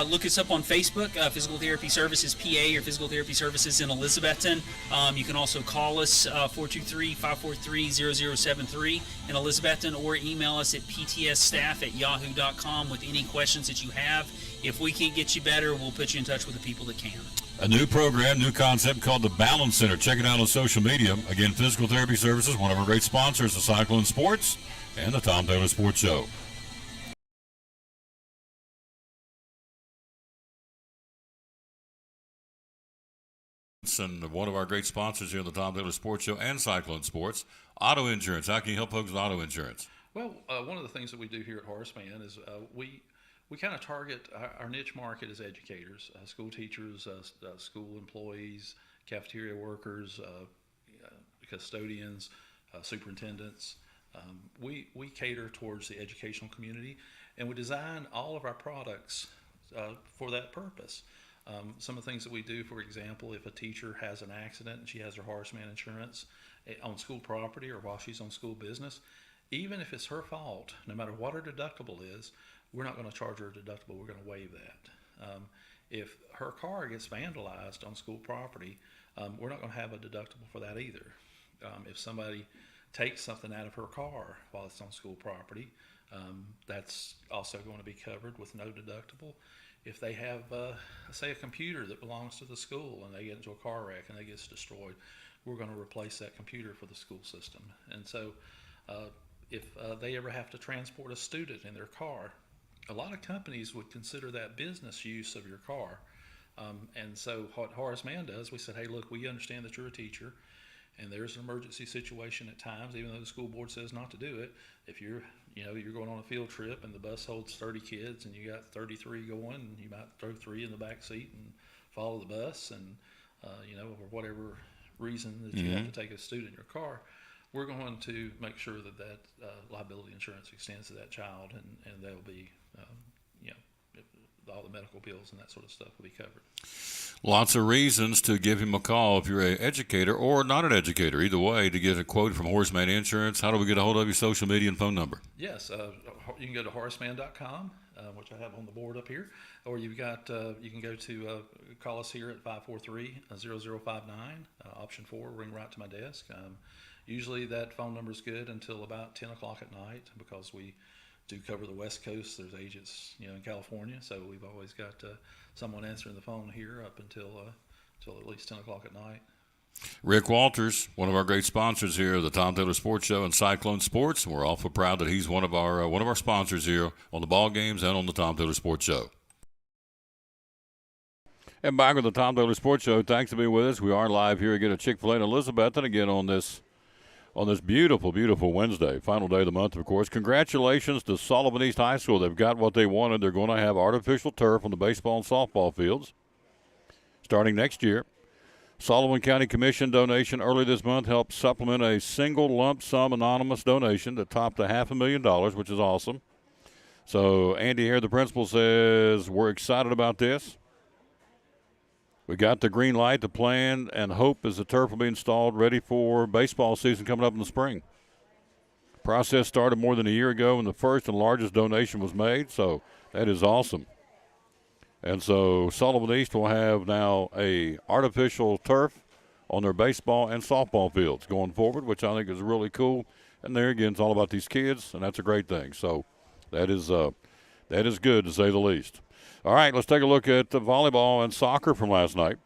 Look us up on Facebook, Physical Therapy Services PA, or Physical Therapy Services in Elizabethton. You can also call us 423-543-0073 in Elizabethton, or email us at ptsstaff@yahoo.com with any questions that you have. If we can't get you better, we'll put you in touch with the people that can. A new program, new concept called the Balance Center. Check it out on social media. Again, Physical Therapy Services, one of our great sponsors, the Cyclone Sports and the Tom Taylor Sports Show. And one of our great sponsors here on the Tom Taylor Sports Show and Cyclone Sports, auto insurance. How can you help folks with auto insurance? Well, one of the things that we do here at Horace Mann is we kind of target our niche market as educators, school teachers, school employees, cafeteria workers, custodians, superintendents. We cater towards the educational community, and we design all of our products for that purpose. Some of the things that we do, for example, if a teacher has an accident and she has her Horace Mann insurance on school property or while she's on school business, even if it's her fault, no matter what her deductible is, we're not going to charge her a deductible. We're going to waive that. If her car gets vandalized on school property, we're not going to have a deductible for that either. If somebody takes something out of her car while it's on school property, that's also going to be covered with no deductible. If they have, say, a computer that belongs to the school and they get into a car wreck and it gets destroyed, we're going to replace that computer for the school system. And so if they ever have to transport a student in their car, a lot of companies would consider that business use of your car. And so what Horace Mann does, we said, hey, look, we understand that you're a teacher and there's an emergency situation at times, even though the school board says not to do it. If you're going on a field trip and the bus holds 30 kids and you got 33 going, and you might throw 3 in the back seat and follow the bus, and for whatever reason that you have to take a student in your car, we're going to make sure that liability insurance extends to that child, and they'll be, all the medical bills and that sort of stuff will be covered. Lots of reasons to give him a call if you're an educator or not an educator. Either way, to get a quote from Horace Mann Insurance. How do we get a hold of your social media and phone number? Yes, you can go to horacemann.com, which I have on the board up here, or you can go to call us here at 543-0059, option 4, ring right to my desk. Usually that phone number is good until about 10 o'clock at night, because we do cover the West Coast. There's agents, in California, so we've always got someone answering the phone here up until at least 10 o'clock at night. Rick Walters, one of our great sponsors here, the Tom Taylor Sports Show and Cyclone Sports. We're awful proud that he's one of our sponsors here on the ball games and on the Tom Taylor Sports Show. And back with the Tom Taylor Sports Show. Thanks for being with us. We are live here again at Chick-fil-A in Elizabethan again on this beautiful, beautiful Wednesday, final day of the month, of course. Congratulations to Sullivan East High School. They've got what they wanted. They're going to have artificial turf on the baseball and softball fields starting next year. Sullivan County Commission donation early this month helped supplement a single lump sum anonymous donation that topped $500,000, which is awesome. So Andy here, the principal, says we're excited about this. We got the green light. The plan and hope is the turf will be installed ready for baseball season coming up in the spring. Process started more than a year ago when the first and largest donation was made, so that is awesome. And so Sullivan East will have now a artificial turf on their baseball and softball fields going forward, which I think is really cool. And there again, it's all about these kids, and that's a great thing. So that is good to say the least. All right, let's take a look at the volleyball and soccer from last night.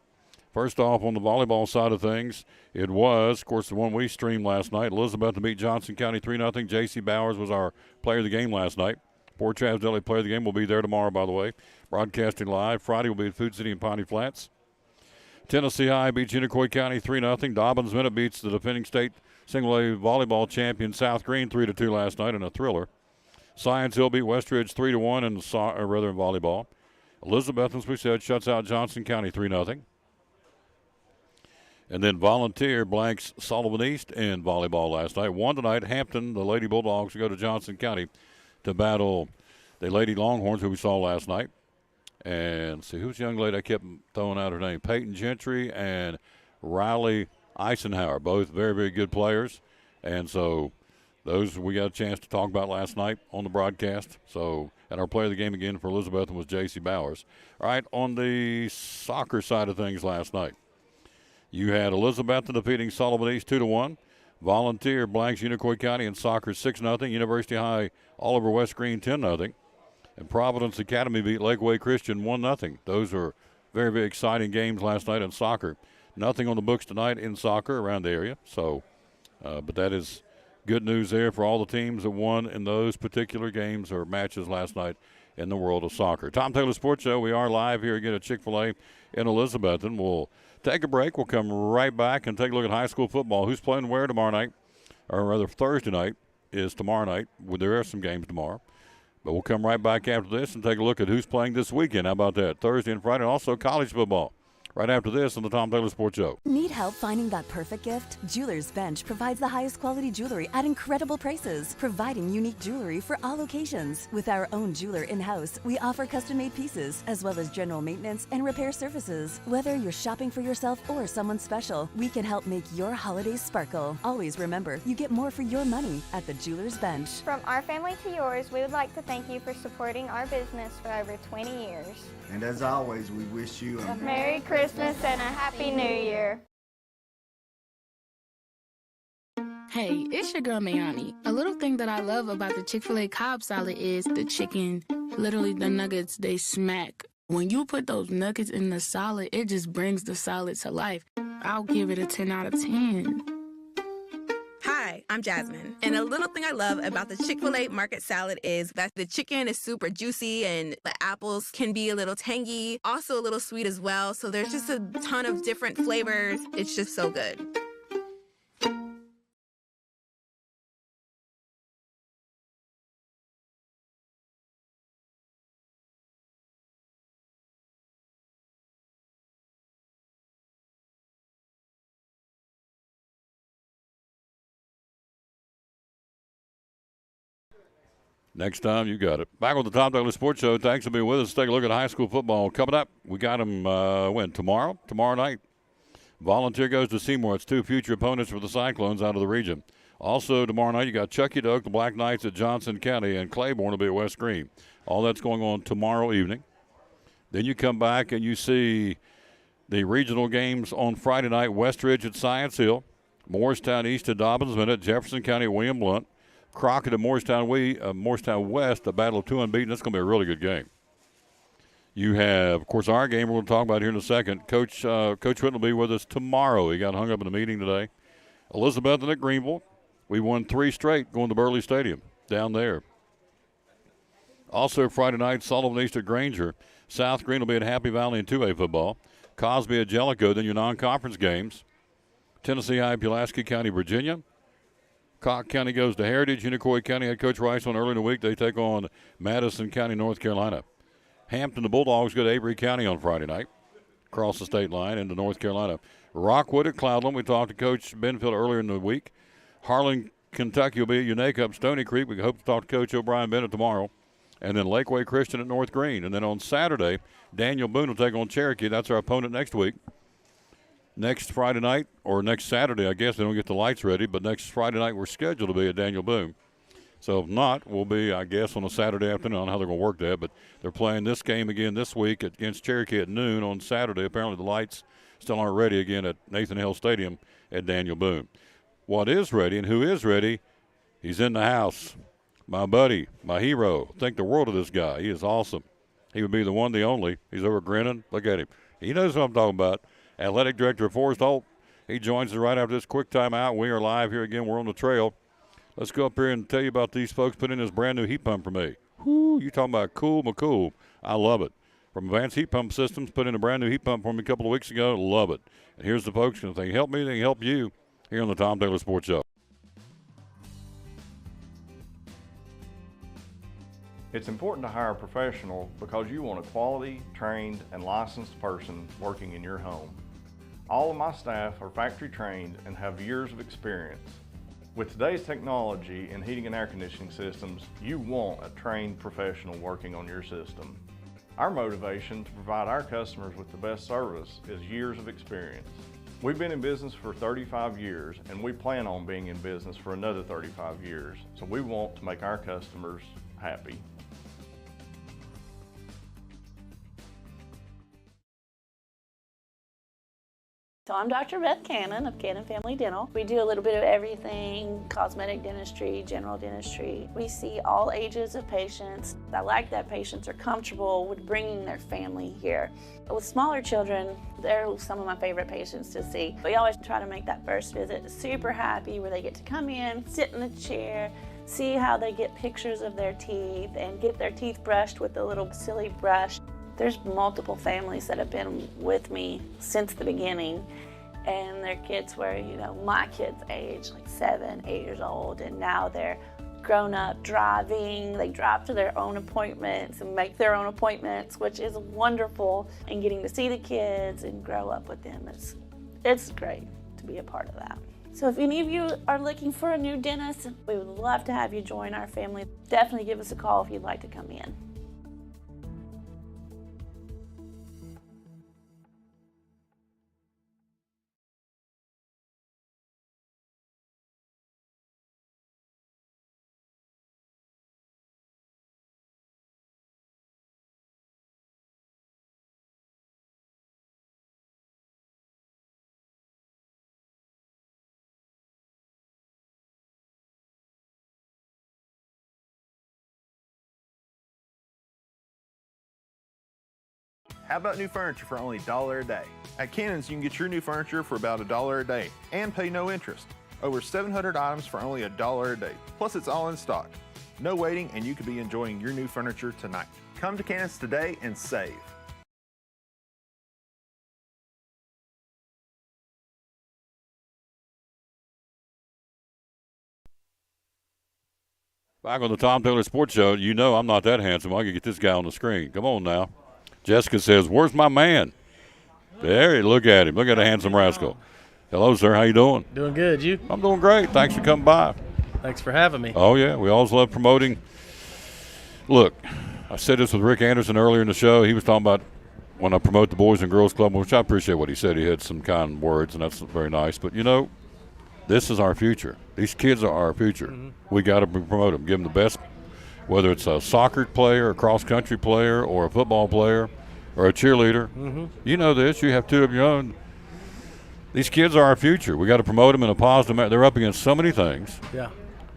First off, on the volleyball side of things, it was, of course, the one we streamed last night. Elizabethan beat Johnson County 3-0. J.C. Bowers was our player of the game last night. Poor Travis Deli player of the game will be there tomorrow, by the way. Broadcasting live. Friday will be at Food City in Piney Flats. Tennessee High beats Unicoi County 3-0. Dobbins Minute beats the defending state single-A volleyball champion South Green 3-2 last night in a thriller. Science Hill beat Westridge 3-1 in volleyball. Elizabethan, as we said, shuts out Johnson County 3-0. And then Volunteer blanks Sullivan East in volleyball last night. One tonight, Hampton, the Lady Bulldogs, go to Johnson County to battle the Lady Longhorns, who we saw last night. And see, who's the young lady I kept throwing out her name? Peyton Gentry and Riley Eisenhower, both very, very good players. And so those we got a chance to talk about last night on the broadcast. So, and our player of the game again for Elizabethan was J.C. Bowers. All right, on the soccer side of things last night, you had Elizabethan defeating Sullivan East 2-1. Volunteer blanks Unicoi County in soccer 6-0. University High Oliver West Green 10-0. And Providence Academy beat Lakeway Christian 1-0. Those are very, very exciting games last night in soccer. Nothing on the books tonight in soccer around the area. So, but that is good news there for all the teams that won in those particular games or matches last night in the world of soccer. Tom Taylor Sports Show. We are live here again at Chick-fil-A in Elizabethan. We'll take a break. We'll come right back and take a look at high school football. Who's playing where tomorrow night? Or rather, Thursday night is tomorrow night. Well, there are some games tomorrow. But we'll come right back after this and take a look at who's playing this weekend. How about that? Thursday and Friday, and also college football. Right after this on the Tom Taylor Sports Show. Need help finding that perfect gift? Jeweler's Bench provides the highest quality jewelry at incredible prices, providing unique jewelry for all occasions. With our own jeweler in-house, we offer custom-made pieces, as well as general maintenance and repair services. Whether you're shopping for yourself or someone special, we can help make your holidays sparkle. Always remember, you get more for your money at the Jeweler's Bench. From our family to yours, we would like to thank you for supporting our business for over 20 years. And as always, we wish you a Merry Christmas and a Happy New Year. Hey, it's your girl Mayani. A little thing that I love about the Chick-fil-A Cobb salad is the chicken. Literally, the nuggets, they smack. When you put those nuggets in the salad, it just brings the salad to life. I'll give it a 10 out of 10. Hi, I'm Jasmine. And a little thing I love about the Chick-fil-A market salad is that the chicken is super juicy and the apples can be a little tangy, also a little sweet as well. So there's just a ton of different flavors. It's just so good. Next time, you got it. Back on the Tom Taylor Sports Show. Thanks for being with us. Let's take a look at high school football. Coming up, we got them, tomorrow night. Volunteer goes to Seymour. It's two future opponents for the Cyclones out of the region. Also, tomorrow night, you got Chucky Doak, the Black Knights at Johnson County, and Claiborne will be at West Green. All that's going on tomorrow evening. Then you come back and you see the regional games on Friday night. Westridge at Science Hill. Morristown East at Dobbins Minute. Jefferson County at William Blunt. Crockett at Morristown West, a battle of two unbeaten. That's going to be a really good game. You have, of course, our game we're going to talk about here in a second. Coach Whitten will be with us tomorrow. He got hung up in a meeting today. Elizabethan at Greenville. We won 3 straight going to Burley Stadium down there. Also Friday night, Sullivan East at Granger. South Green will be at Happy Valley in 2A football. Cosby at Jellicoe, then your non-conference games. Tennessee High, Pulaski County, Virginia. Cock County goes to Heritage. Unicoi County had Coach Rice on early in the week. They take on Madison County, North Carolina. Hampton, the Bulldogs go to Avery County on Friday night. across the state line into North Carolina. Rockwood at Cloudland. We talked to Coach Benfield earlier in the week. Harlan, Kentucky will be at Unaka up Stony Creek. We hope to talk to Coach O'Brien Bennett tomorrow. And then Lakeway Christian at North Green. And then on Saturday, Daniel Boone will take on Cherokee. That's our opponent next week. Next Friday night, or next Saturday, I guess. They don't get the lights ready, but next Friday night we're scheduled to be at Daniel Boone. So if not, we'll be, I guess, on a Saturday afternoon. I don't know how they're going to work that, but they're playing this game again this week against Cherokee at noon on Saturday. Apparently the lights still aren't ready again at Nathan Hill Stadium at Daniel Boone. What is ready and who is ready, he's in the house. My buddy, my hero. Think the world of this guy. He is awesome. He would be the one, the only. He's over grinning. Look at him. He knows what I'm talking about. Athletic Director Forrest Holt. He joins us right after this quick timeout. We are live here again. We're on the trail. Let's go up here and tell you about these folks putting in this brand new heat pump for me. Whoo, you talking about cool McCool. I love it. From Advanced Heat Pump Systems, put in a brand new heat pump for me a couple of weeks ago. Love it. And here's the folks. If they can help me, they can help you here on the Tom Taylor Sports Show. It's important to hire a professional because you want a quality, trained, and licensed person working in your home. All of my staff are factory trained and have years of experience. With today's technology in heating and air conditioning systems, you want a trained professional working on your system. Our motivation to provide our customers with the best service is years of experience. We've been in business for 35 years and we plan on being in business for another 35 years. So we want to make our customers happy. So I'm Dr. Beth Canon of Canon Family Dental. We do a little bit of everything, cosmetic dentistry, general dentistry. We see all ages of patients. I like that patients are comfortable with bringing their family here. With smaller children, they're some of my favorite patients to see. We always try to make that first visit super happy where they get to come in, sit in the chair, see how they get pictures of their teeth and get their teeth brushed with a little silly brush. There's multiple families that have been with me since the beginning, and their kids were, my kids' age, like 7, 8 years old, and now they're grown up driving. They drive to their own appointments and make their own appointments, which is wonderful, and getting to see the kids and grow up with them. It's great to be a part of that. So if any of you are looking for a new dentist, we would love to have you join our family. Definitely give us a call if you'd like to come in. How about new furniture for only $1 a day? At Canon's, you can get your new furniture for about $1 a day and pay no interest. Over 700 items for only $1 a day. Plus, it's all in stock. No waiting, and you could be enjoying your new furniture tonight. Come to Canon's today and save. Back on the Tom Taylor Sports Show, I'm not that handsome. I can get this guy on the screen. Come on now. Jessica says, "Where's my man?" There, look at him. Look at a handsome rascal. Hello, sir. How you doing? Doing good. You? I'm doing great. Thanks for coming by. Thanks for having me. Oh, yeah. We always love promoting. Look, I said this with Rick Anderson earlier in the show. He was talking about when I promote the Boys and Girls Club, which I appreciate what he said. He had some kind words, and that's very nice. But, this is our future. These kids are our future. Mm-hmm. We got to promote them, give them the best, whether it's a soccer player, a cross-country player, or a football player, or a cheerleader. Mm-hmm. You know this. You have two of your own. These kids are our future. We got to promote them in a positive manner. They're up against so many things. Yeah.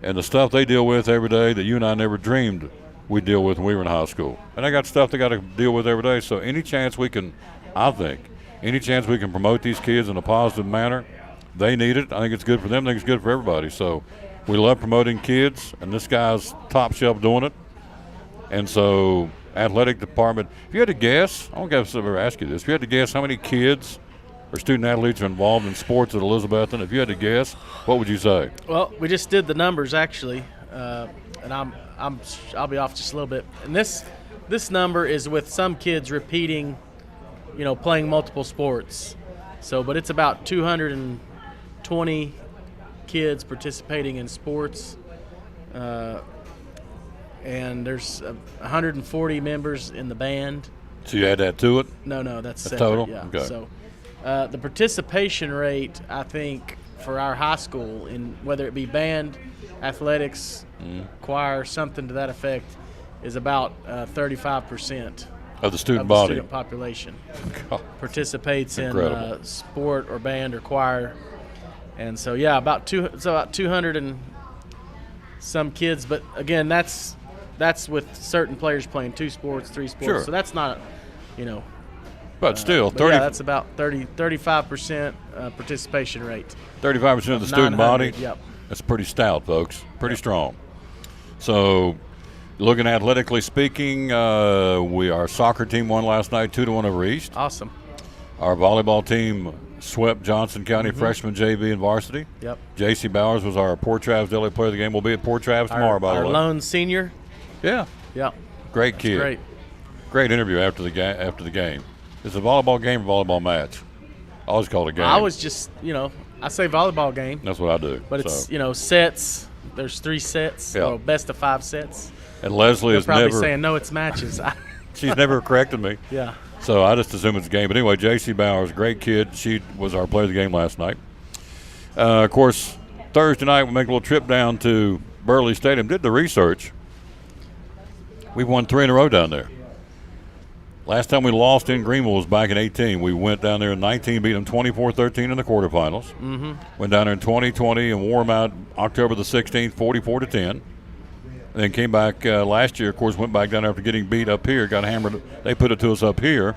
And the stuff they deal with every day that you and I never dreamed we'd deal with when we were in high school. And they got stuff they got to deal with every day. So any chance we can, any chance we can promote these kids in a positive manner, they need it. I think it's good for them. I think it's good for everybody. So we love promoting kids, and this guy's top shelf doing it. And so athletic department, if you had to guess, I don't know if I've ever asked you this, if you had to guess how many kids or student athletes are involved in sports at Elizabethan, if you had to guess, what would you say? Well, we just did the numbers actually, and I'll be off just a little bit. And this number is with some kids repeating playing multiple sports. So, but it's about 220 kids participating in sports, and there's 140 members in the band. So you add that to it? No, that's separate, total. Yeah. Okay. So the participation rate, I think, for our high school, in whether it be band, athletics, choir, something to that effect, is about 35% of the student the body. Student population God. participates Incredible. in sport or band or choir, and so about 200 and some kids. But again, that's with certain players playing 2 sports, 3 sports. Sure. So that's not, But still, but 30. that's about 35% participation rate. 35% of the student body. Yep. That's pretty stout, folks. Pretty strong. So, looking athletically speaking, our soccer team won last night 2-1 over East. Awesome. Our volleyball team swept Johnson County freshman JV and varsity. Yep. J.C. Bowers was our Port Travis Daily Player of the Game. We'll be at Port Travis tomorrow, by the way. Our lone senior. Yeah. Yep. Great kid. Great. Great interview after the game. It's a volleyball game or volleyball match? I always call it a game. I was just, I say volleyball game. That's what I do. But it's, sets. There's 3 sets. Yeah. Well, best of 5 sets. And Leslie is probably never saying, no, it's matches. She's never corrected me. Yeah. So I just assume it's a game. But anyway, J.C. Bowers, great kid. She was our player of the game last night. Of course, Thursday night we make a little trip down to Burley Stadium. Did the research. We've won 3 in a row down there. Last time we lost in Greenville was back in 18. We went down there in 19, beat them 24-13 in the quarterfinals. Mm-hmm. Went down there in 2020 and wore them out October the 16th, 44-10. And then came back last year, of course, went back down after getting beat up here, got hammered. They put it to us up here.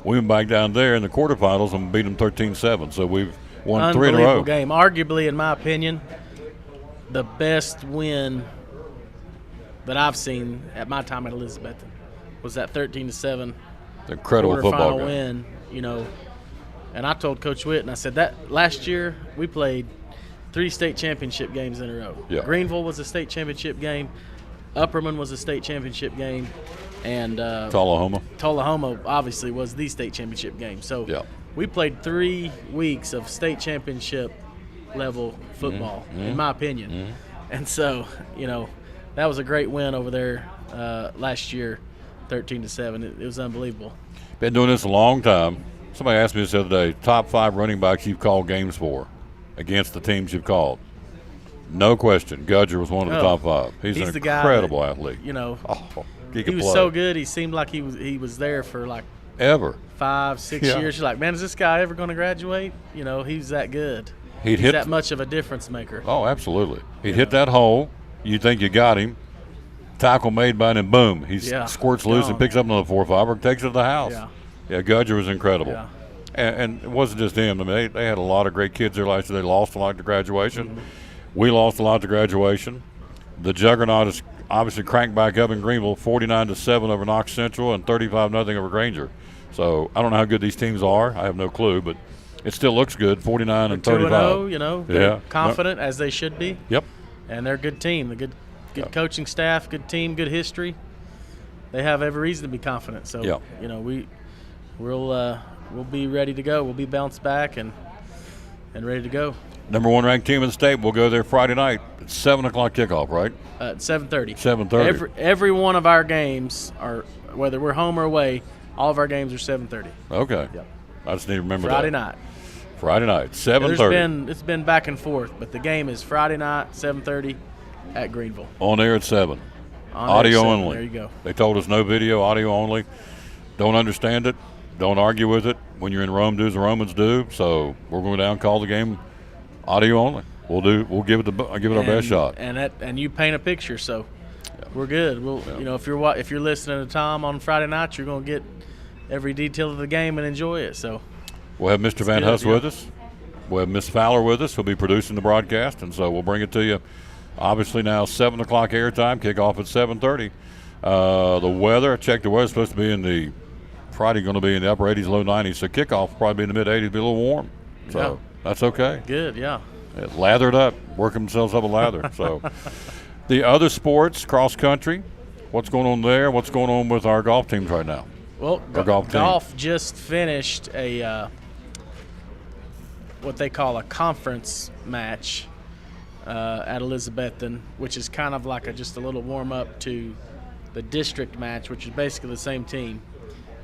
We went back down there in the quarterfinals and beat them 13-7. So we've won 3 in a row. Unbelievable game. Arguably, in my opinion, the best win that I've seen at my time at Elizabethan was that 13-7 incredible football win, And I told Coach Witt, and I said that last year we played 3 state championship games in a row. Yeah. Greenville was a state championship game. Upperman was a state championship game. And Tullahoma obviously was the state championship game. So we played 3 weeks of state championship level football, in my opinion. And so, that was a great win over there last year. 13-7. It was unbelievable. Been doing this a long time. Somebody asked me this the other day, top 5 running backs you've called games for against the teams you've called. No question. Gudger was one of the top 5. He's an incredible athlete. He he was so good. He seemed like he was there for like ever 5, 6 years. You're like, man, is this guy ever going to graduate? He's that good. He's that much of a difference maker. Oh, absolutely. He'd hit that hole. You think you got him. Tackle made by him, and boom, he squirts loose and picks up another 4 or 5 or takes it to the house. Yeah, Gudger was incredible. Yeah. And it wasn't just him. I mean, they had a lot of great kids there last year. They lost a lot to graduation. We lost a lot to graduation. The juggernaut is obviously cranked back up in Greenville, 49-7 over Knox Central and 35-0 over Granger. So I don't know how good these teams are. I have no clue, but it still looks good, 49 and 35. 2-0, they're confident as they should be. Yep. And they're a good team, a good coaching staff, good team, good history. They have every reason to be confident. So we'll be ready to go. We'll be bounced back and ready to go. Number 1 ranked team in the state. We'll go there Friday night. It's 7 o'clock kickoff, right? At 7:30. 7:30. Every one of our games are, whether we're home or away, all of our games are 7:30. Okay. Yep. I just need to remember Friday that. night. Friday night, 7:30. It's been back and forth, but the game is Friday night, 7:30 at Greenville. On air at 7. Audio only. There you go. They told us no video, audio only. Don't understand it. Don't argue with it. When you're in Rome, do as the Romans do. So we're going down, call the game audio only. We'll give it our best shot. And you paint a picture, so we're good. We'll if you're listening to Tom on Friday night, you're going to get every detail of the game and enjoy it. So we'll have Mr. Van Huss with us. We'll have Miss Fowler with us. Who'll be producing the broadcast, and so we'll bring it to you. Obviously now 7 o'clock airtime, kickoff at 7:30. The weather, I checked the weather, supposed to be Friday going to be in the upper 80s, low 90s. So kickoff will probably be in the mid 80s, be a little warm. So that's okay. Good, yeah. Lathered up, working themselves up a lather. So the other sports, cross country, what's going on there? What's going on with our golf teams right now? Well, golf team? Golf just finished a what they call a conference match at Elizabethan, which is kind of like just a little warm-up to the district match, which is basically the same team.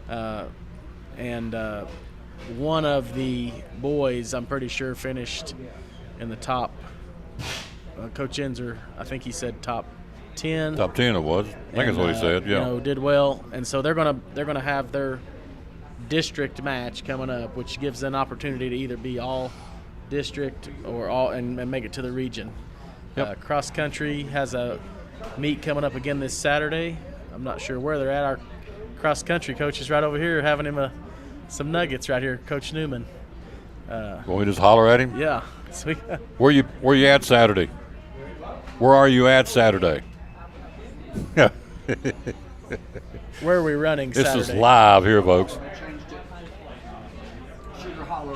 And one of the boys, I'm pretty sure, finished in the top. Coach Enzer, I think he said top 10. Top 10 it was. I think that's what he said. Yeah. You know, did well, and so they're gonna have their district match coming up, which gives an opportunity to either be all district or all and make it to the region. Yep. Cross country has a meet coming up again this Saturday. I'm not sure where they're at. Our cross country coach is right over here having him some nuggets right here, Coach Newman. Will we just holler at him? Yeah. Where you at Saturday? Where are you at Saturday? Yeah. Where are we running Saturday? This is live here, folks.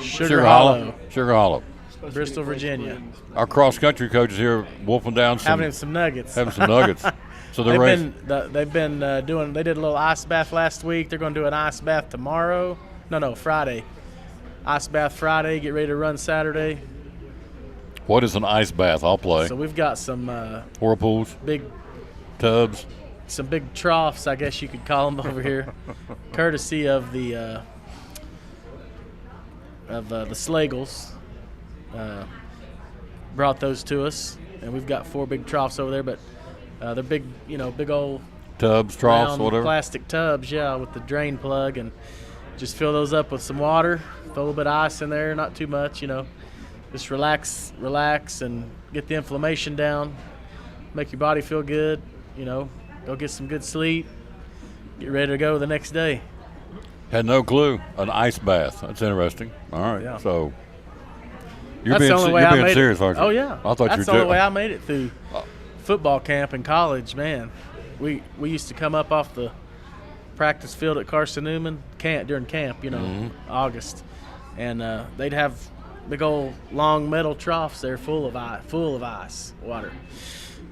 Sugar Hollow. Sugar Hollow. Bristol, Virginia. Our cross-country coach is here wolfing down having some nuggets. Having some nuggets. So they've been doing. They did a little ice bath last week. They're going to do an ice bath tomorrow. No, Friday. Ice bath Friday. Get ready to run Saturday. What is an ice bath? I'll play. So we've got some whirlpools, big tubs, some big troughs, I guess you could call them over here, courtesy of the Slagels. Brought those to us, and we've got 4 big troughs over there, but they're big, big old tubs, troughs, round whatever. Plastic tubs, yeah, with the drain plug, and just fill those up with some water, throw a little bit of ice in there, not too much, just relax, and get the inflammation down, make your body feel good, go get some good sleep, get ready to go the next day. Had no clue. An ice bath. That's interesting. All right, yeah. So you're That's being serious, aren't you? Oh, yeah. I thought That's the only way I made it through football camp in college, man. We used to come up off the practice field at Carson Newman during camp, August, and they'd have big old long metal troughs there full of ice water,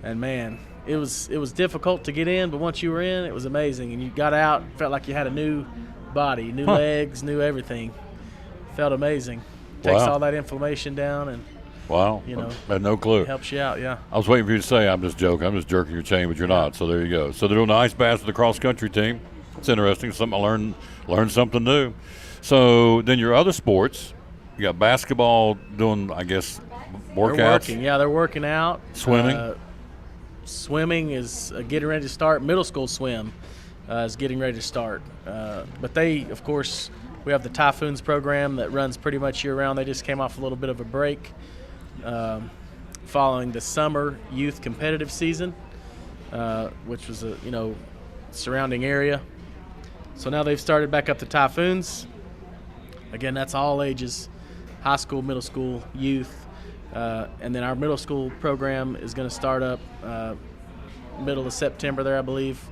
and man, it was difficult to get in, but once you were in, it was amazing, and you got out, felt like you had a new body, new legs, new everything. Felt amazing. Takes all that inflammation down, and I had no clue. Helps you out, yeah. I was waiting for you to say, I'm just joking. I'm just jerking your chain, but you're not. So there you go. So they're doing the ice baths with the cross-country team. It's interesting. Something I learned something new. So then your other sports, you got basketball doing, I guess, workouts. They're working. Yeah, they're working out. Swimming. Swimming is getting ready to start. Middle school swim is getting ready to start. But they, of course, we have the Typhoons program that runs pretty much year-round. They just came off a little bit of a break following the summer youth competitive season, which was a surrounding area. So now they've started back up the Typhoons. Again, that's all ages, high school, middle school, youth, and then our middle school program is going to start up middle of September there, I believe,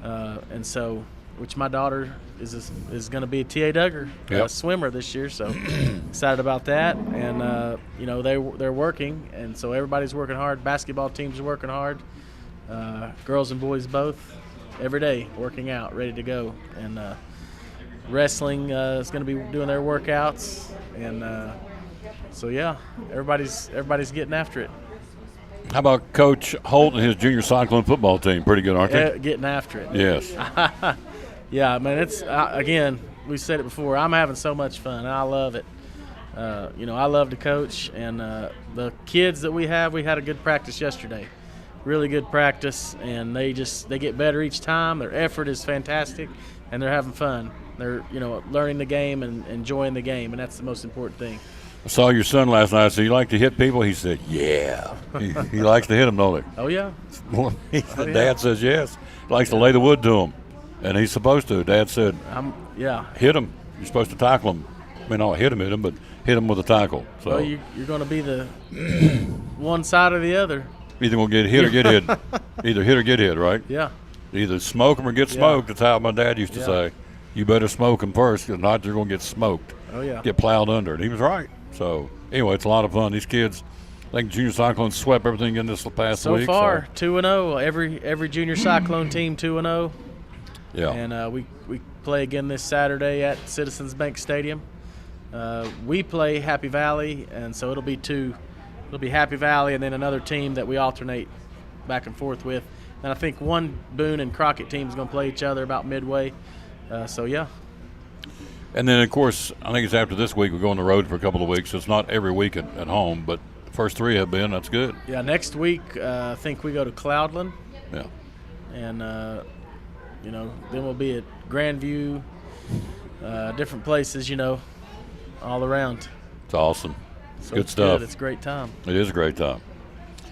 and so. Which my daughter is going to be a T.A. Duggar swimmer this year, so excited about that. And they're working, and so everybody's working hard. Basketball teams are working hard, girls and boys both, every day working out, ready to go. And wrestling is going to be doing their workouts, and so yeah, everybody's getting after it. How about Coach Holt and his junior cycling football team? Pretty good, aren't they? Getting after it. Yes. Yeah, man, it's again, we said it before, I'm having so much fun. I love it. I love to coach, and the kids that we had a good practice yesterday. Really good practice, and they get better each time. Their effort is fantastic, and they're having fun. They're, learning the game and enjoying the game, and that's the most important thing. I saw your son last night. So you like to hit people? He said, yeah. he likes to hit them, don't he? Oh, yeah. Dad says yes. He likes to lay the wood to them. And he's supposed to. Dad said, hit him. You're supposed to tackle him. I mean, not hit him, but hit him with a tackle. So well, you're going to be the one side or the other. Either we'll get hit or get hit. Either hit or get hit, right? Yeah. Either smoke them or get smoked. That's how my dad used to say. You better smoke them first, because not you're going to get smoked. Oh, yeah. Get plowed under. And he was right. So, anyway, it's a lot of fun. These kids, I think Junior Cyclone swept everything in this past week. So far, 2-0. Every Junior Cyclone team 2-0. Yeah. And we play again this Saturday at Citizens Bank Stadium. We play Happy Valley, and so it'll be Happy Valley and then another team that we alternate back and forth with. And I think one Boone and Crockett team is going to play each other about midway. So, yeah. And then, of course, I think it's after this week we go on the road for a couple of weeks. So it's not every week at home, but the first 3 have been. That's good. Yeah, next week I think we go to Cloudland. Yeah. And, then we'll be at Grandview, different places, all around. It's awesome. It's So good it's stuff. good. It's a great time. It is a great time.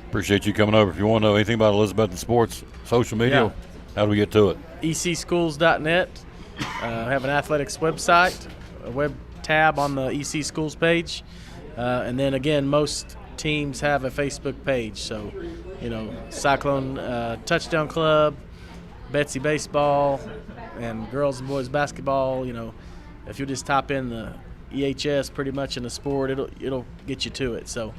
Appreciate you coming over. If you want to know anything about Elizabethan sports, social media, how do we get to it? ecschools.net. Have an athletics website, a web tab on the EC Schools page. And then, again, most teams have a Facebook page. So, Cyclone Touchdown Club, Betsy Baseball, and Girls and Boys Basketball. If you just type in the EHS pretty much in the sport, it'll get you to it. So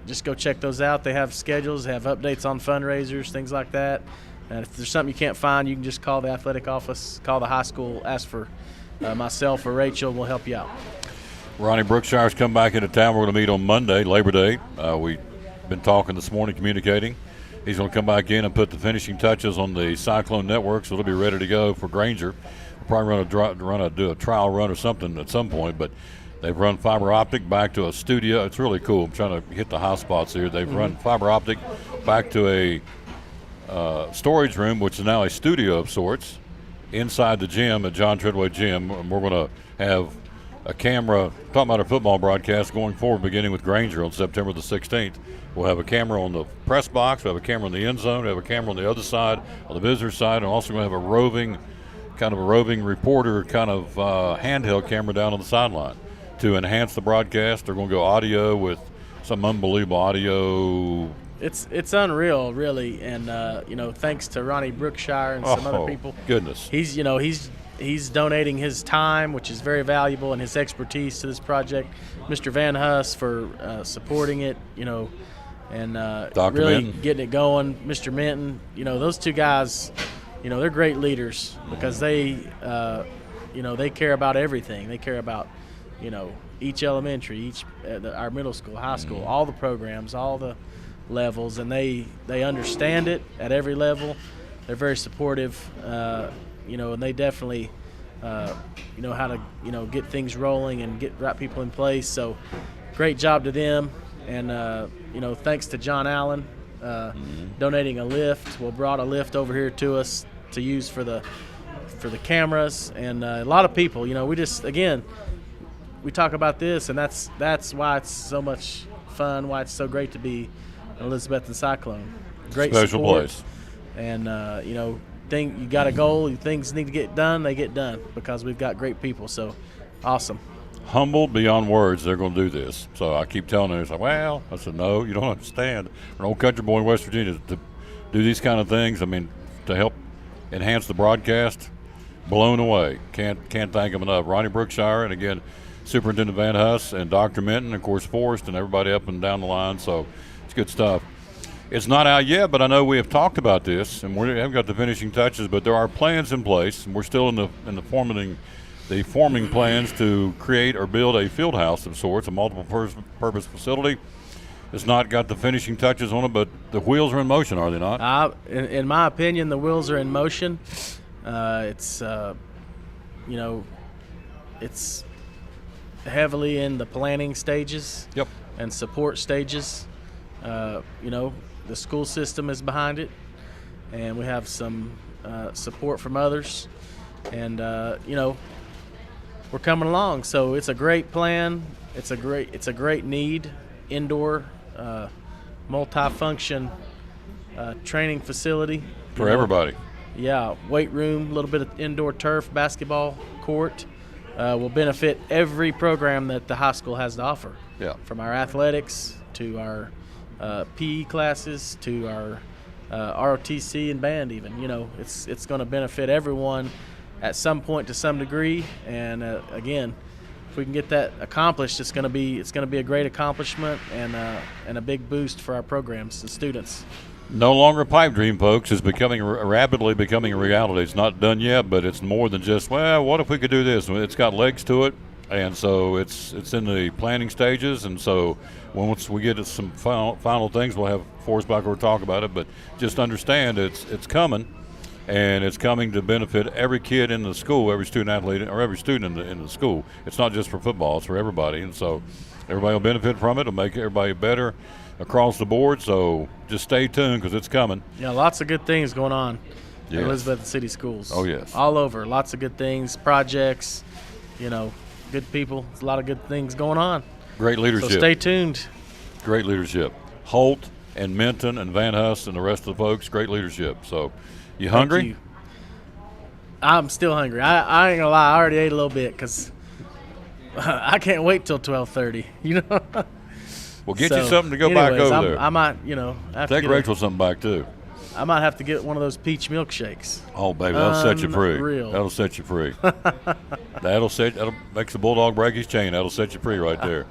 just go check those out. They have schedules, they have updates on fundraisers, things like that. And if there's something you can't find, you can just call the athletic office, call the high school, ask for myself or Rachel, and we'll help you out. Ronnie Brookshire's come back into town. We're going to meet on Monday, Labor Day. We've been talking this morning, communicating. He's going to come back in and put the finishing touches on the Cyclone Network, so it'll be ready to go for Granger. We'll probably do a trial run or something at some point, but they've run fiber optic back to a studio. It's really cool. I'm trying to hit the high spots here. They've run fiber optic back to a storage room, which is now a studio of sorts, inside the gym at John Treadway Gym. And we're going to have a camera, talking about our football broadcast going forward, beginning with Granger on September the 16th. We'll have a camera on the press box, we'll have a camera on the end zone, we'll have a camera on the other side, on the visitor side, and also going to have a roving reporter handheld camera down on the sideline to enhance the broadcast. They're going to go audio with some unbelievable audio. It's unreal, really, and thanks to Ronnie Brookshire and some other people. Goodness, he's donating his time, which is very valuable, and his expertise to this project. Mr. Van Huss for supporting it, and really Minton. getting it going. Mr. Minton, those two guys, they're great leaders because they care about everything. They care about, each elementary, our middle school, high school, all the programs, all the levels, and they understand it at every level. They're very supportive, and they definitely know how to get things rolling and get right people in place. So great job to them, and thanks to John Allen donating a lift. Brought a lift over here to us to use for the cameras, and a lot of people. We talk about this, and that's why it's so much fun, why it's so great to be an Elizabethan Cyclone. Great special support. place. And you got a goal, things need to get done, they get done because we've got great people. So awesome. Humbled beyond words, they're going to do this. So I keep telling them, it's like, well, I said, no, you don't understand. An old country boy in West Virginia to do these kind of things, to help enhance the broadcast, blown away. Can't thank them enough. Ronnie Brookshire, and again, Superintendent Van Huss and Dr. Minton, of course, Forrest, and everybody up and down the line. So it's good stuff. It's not out yet, but I know we have talked about this, and we haven't got the finishing touches, but there are plans in place, and we're still in the forming plans to create or build a field house of sorts, a multiple-purpose facility. It's not got the finishing touches on it, but the wheels are in motion, are they not? In my opinion, the wheels are in motion. It's heavily in the planning stages and support stages. The school system is behind it, and we have some support from others, and we're coming along. So it's a great plan. It's a great need. Indoor, multi-function training facility for everybody. Yeah, weight room, a little bit of indoor turf, basketball court. Will benefit every program that the high school has to offer. Yeah. From our athletics to our PE classes to our ROTC and band even. It's going to benefit everyone at some point to some degree. And again, if we can get that accomplished, it's going to be a great accomplishment and a big boost for our programs and students. No longer a pipe dream, folks. It's becoming rapidly becoming a reality. It's not done yet, but it's more than just, well, what if we could do this? It's got legs to it, and so it's in the planning stages. And so once we get to some final things, we'll have Forrest back over to talk about it. But just understand it's coming, and it's coming to benefit every kid in the school, every student athlete, or every student in the school. It's not just for football; it's for everybody. And so everybody will benefit from it. It'll make everybody better across the board, so just stay tuned because it's coming. Yeah, lots of good things going on yes. at Elizabethan City Schools. Oh, yes. All over. Lots of good things, projects, good people. There's a lot of good things going on. Great leadership. So stay tuned. Great leadership. Holt and Minton and Van Huss and the rest of the folks, great leadership. So, you hungry? Thank you. I'm still hungry. I ain't going to lie. I already ate a little bit because I can't wait till 12:30, Well, get you something to go back over there. I might, have take to Rachel something back too. I might have to get one of those peach milkshakes. Oh, baby, that'll set you free. Unreal. That'll set you free. that'll make the bulldog break his chain. That'll set you free right there.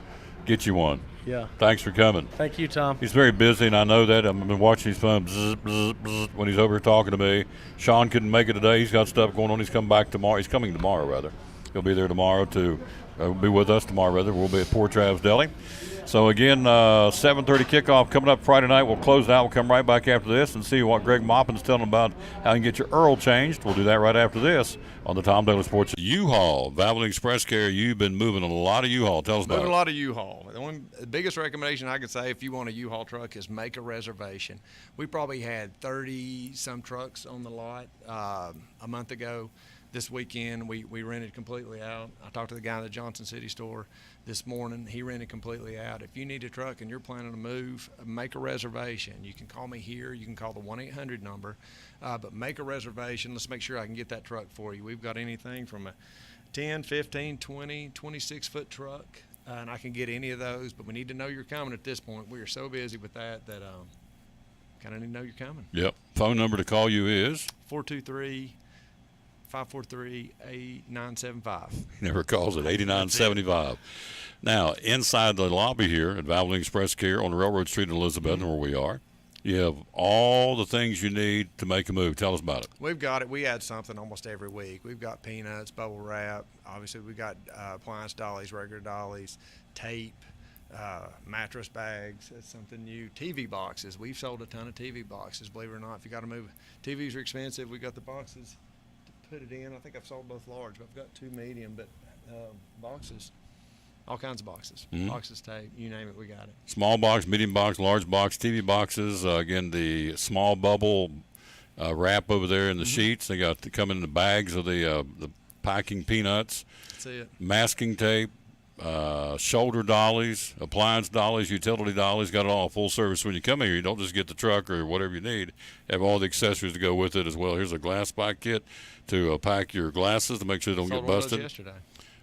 Get you one. Yeah. Thanks for coming. Thank you, Tom. He's very busy, and I know that. I've been watching his phone bzz, bzz, bzz, when he's over here talking to me. Sean couldn't make it today. He's got stuff going on. He's coming back tomorrow. He's coming tomorrow, rather. He'll be there tomorrow to be with us tomorrow, rather. We'll be at Poor Trav's Deli. So, again, 7:30 kickoff coming up Friday night. We'll close it out. We'll come right back after this and see what Greg Maupin's telling about how you can get your Earl changed. We'll do that right after this on the Tom Daly Sports. U-Haul, Valvoline Express Care. You've been moving a lot of U-Haul. Tell us about it. Moving a lot of U-Haul. The biggest recommendation I could say if you want a U-Haul truck is make a reservation. We probably had 30-some trucks on the lot a month ago. This weekend, we rented completely out. I talked to the guy in the Johnson City store this morning. He rented completely out. If you need a truck and you're planning to move, make a reservation. You can call me here. You can call the 1-800 number. But make a reservation. Let's make sure I can get that truck for you. We've got anything from a 10, 15, 20, 26-foot truck, and I can get any of those. But we need to know you're coming at this point. We are so busy with that kind of need to know you're coming. Yep. Phone number to call you is? 423-543-8975. Never calls it 8975. Now, inside the lobby here at Valvoline Express Care on Railroad Street in Elizabethan, where we are, you have all the things you need to make a move. Tell us about it. We've got it. We add something almost every week. We've got peanuts, bubble wrap. Obviously, we've got appliance dollies, regular dollies, tape, mattress bags. That's something new. TV boxes. We've sold a ton of TV boxes, believe it or not. If you got to move, TVs are expensive. We got the boxes put it in. I think I've sold both large, but I've got 2 medium, but boxes, all kinds of boxes, boxes, tape, you name it, we got it. Small box, medium box, large box, TV boxes. Again, the small bubble wrap over there in the sheets. They got to come in the bags of the packing peanuts. That's it. Masking tape, shoulder dollies, appliance dollies, utility dollies. Got it all full service when you come here. You don't just get the truck or whatever you need. Have all the accessories to go with it as well. Here's a glass pack kit to pack your glasses to make sure they don't get busted. Yesterday.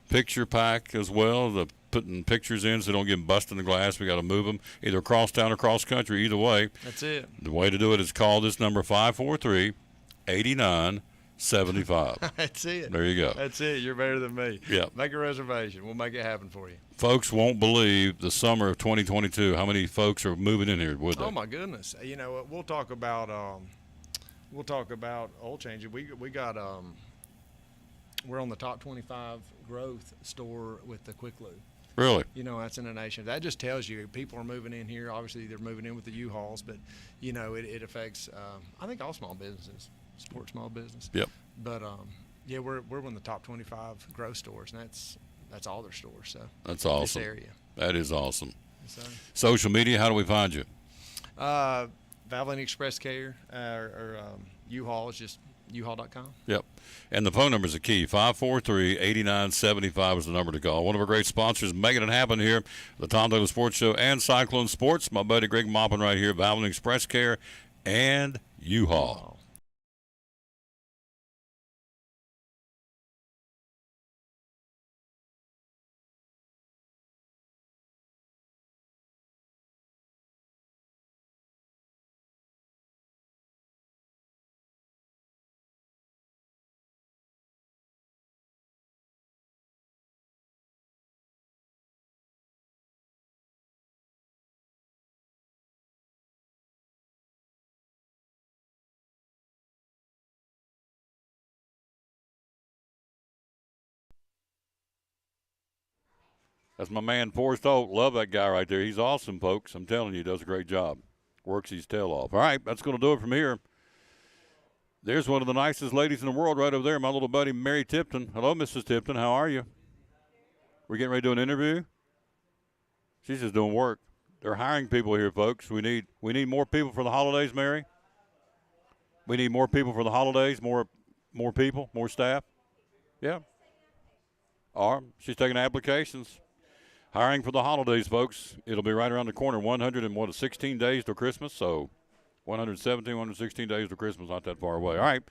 Picture pack as well, putting pictures in so they don't get busted in the glass. We got to move them either across town or cross country. Either way. That's it. The way to do it is call this number 543-8975. That's it. There you go. That's it. You're better than me. Yeah. Make a reservation. We'll make it happen for you. Folks won't believe the summer of 2022 how many folks are moving in here, would they? Oh my goodness. You know, we'll talk about oil changing. We got we're on the top 25 growth store with the Quick Lube. Really? You know, that's in the nation. That just tells you people are moving in here. Obviously, they're moving in with the U-Hauls, but, you know, it affects, I think, all small businesses, support small business. Yep. But, yeah, we're one of the top 25 growth stores, and that's all their stores. So that's awesome. This area. That is awesome. So, social media, how do we find you? Valvoline Express Care or U-Haul is just uhaul.com. Yep. And the phone number is the key. 543-8975 is the number to call. One of our great sponsors making it happen here, the Tom Daly Sports Show and Cyclone Sports. My buddy Greg Maupin right here, Valvoline Express Care and U-Haul. That's my man, Forrest Holt. Love that guy right there. He's awesome, folks. I'm telling you, he does a great job. Works his tail off. All right, that's going to do it from here. There's one of the nicest ladies in the world right over there, my little buddy, Mary Tipton. Hello, Mrs. Tipton. How are you? We're getting ready to do an interview? She's just doing work. They're hiring people here, folks. We need more people for the holidays, Mary. We need more people for the holidays, more people, more staff. Yeah. She's taking applications. Hiring for the holidays, folks. It'll be right around the corner. 116 days till Christmas, so 117, 116 days till Christmas, not that far away. All right.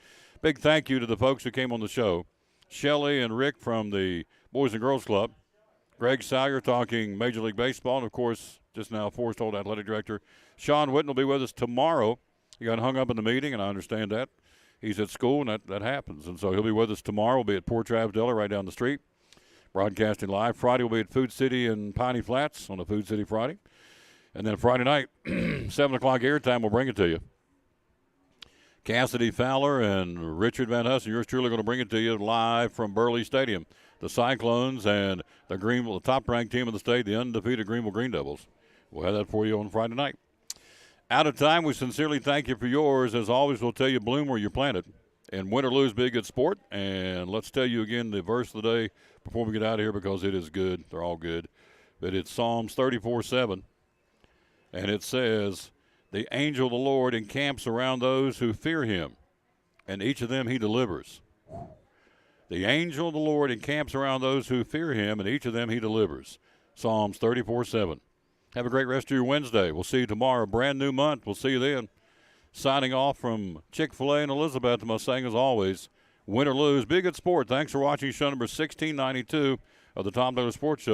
Big thank you to the folks who came on the show. Shelley and Rick from the Boys and Girls Club. Greg Sawyer talking Major League Baseball. And, of course, just now, Forrest Holt, Athletic Director. Sean Witten will be with us tomorrow. He got hung up in the meeting, and I understand that. He's at school, and that happens. And so he'll be with us tomorrow. We'll be at Port Travis-Della right down the street, broadcasting live. Friday we'll be at Food City in Piney Flats on a Food City Friday. And then Friday night, 7 o'clock airtime, we'll bring it to you. Cassidy Fowler and Richard Van Hussen, yours truly, going to bring it to you live from Burley Stadium. The Cyclones and the top-ranked team in the state, the undefeated Greenville Green Devils. We'll have that for you on Friday night. Out of time, we sincerely thank you for yours. As always, we'll tell you, bloom where you're planted. And win or lose, be a good sport. And let's tell you again the verse of the day before we get out of here, because it is good. They're all good. But it's Psalms 34:7. And it says, the angel of the Lord encamps around those who fear him, and each of them he delivers. The angel of the Lord encamps around those who fear him, and each of them he delivers. Psalms 34:7. Have a great rest of your Wednesday. We'll see you tomorrow. Brand new month. We'll see you then. Signing off from Chick-fil-A and Elizabeth, I'm saying as always, win or lose, be a good sport. Thanks for watching show number 1692 of the Tom Taylor Sports Show.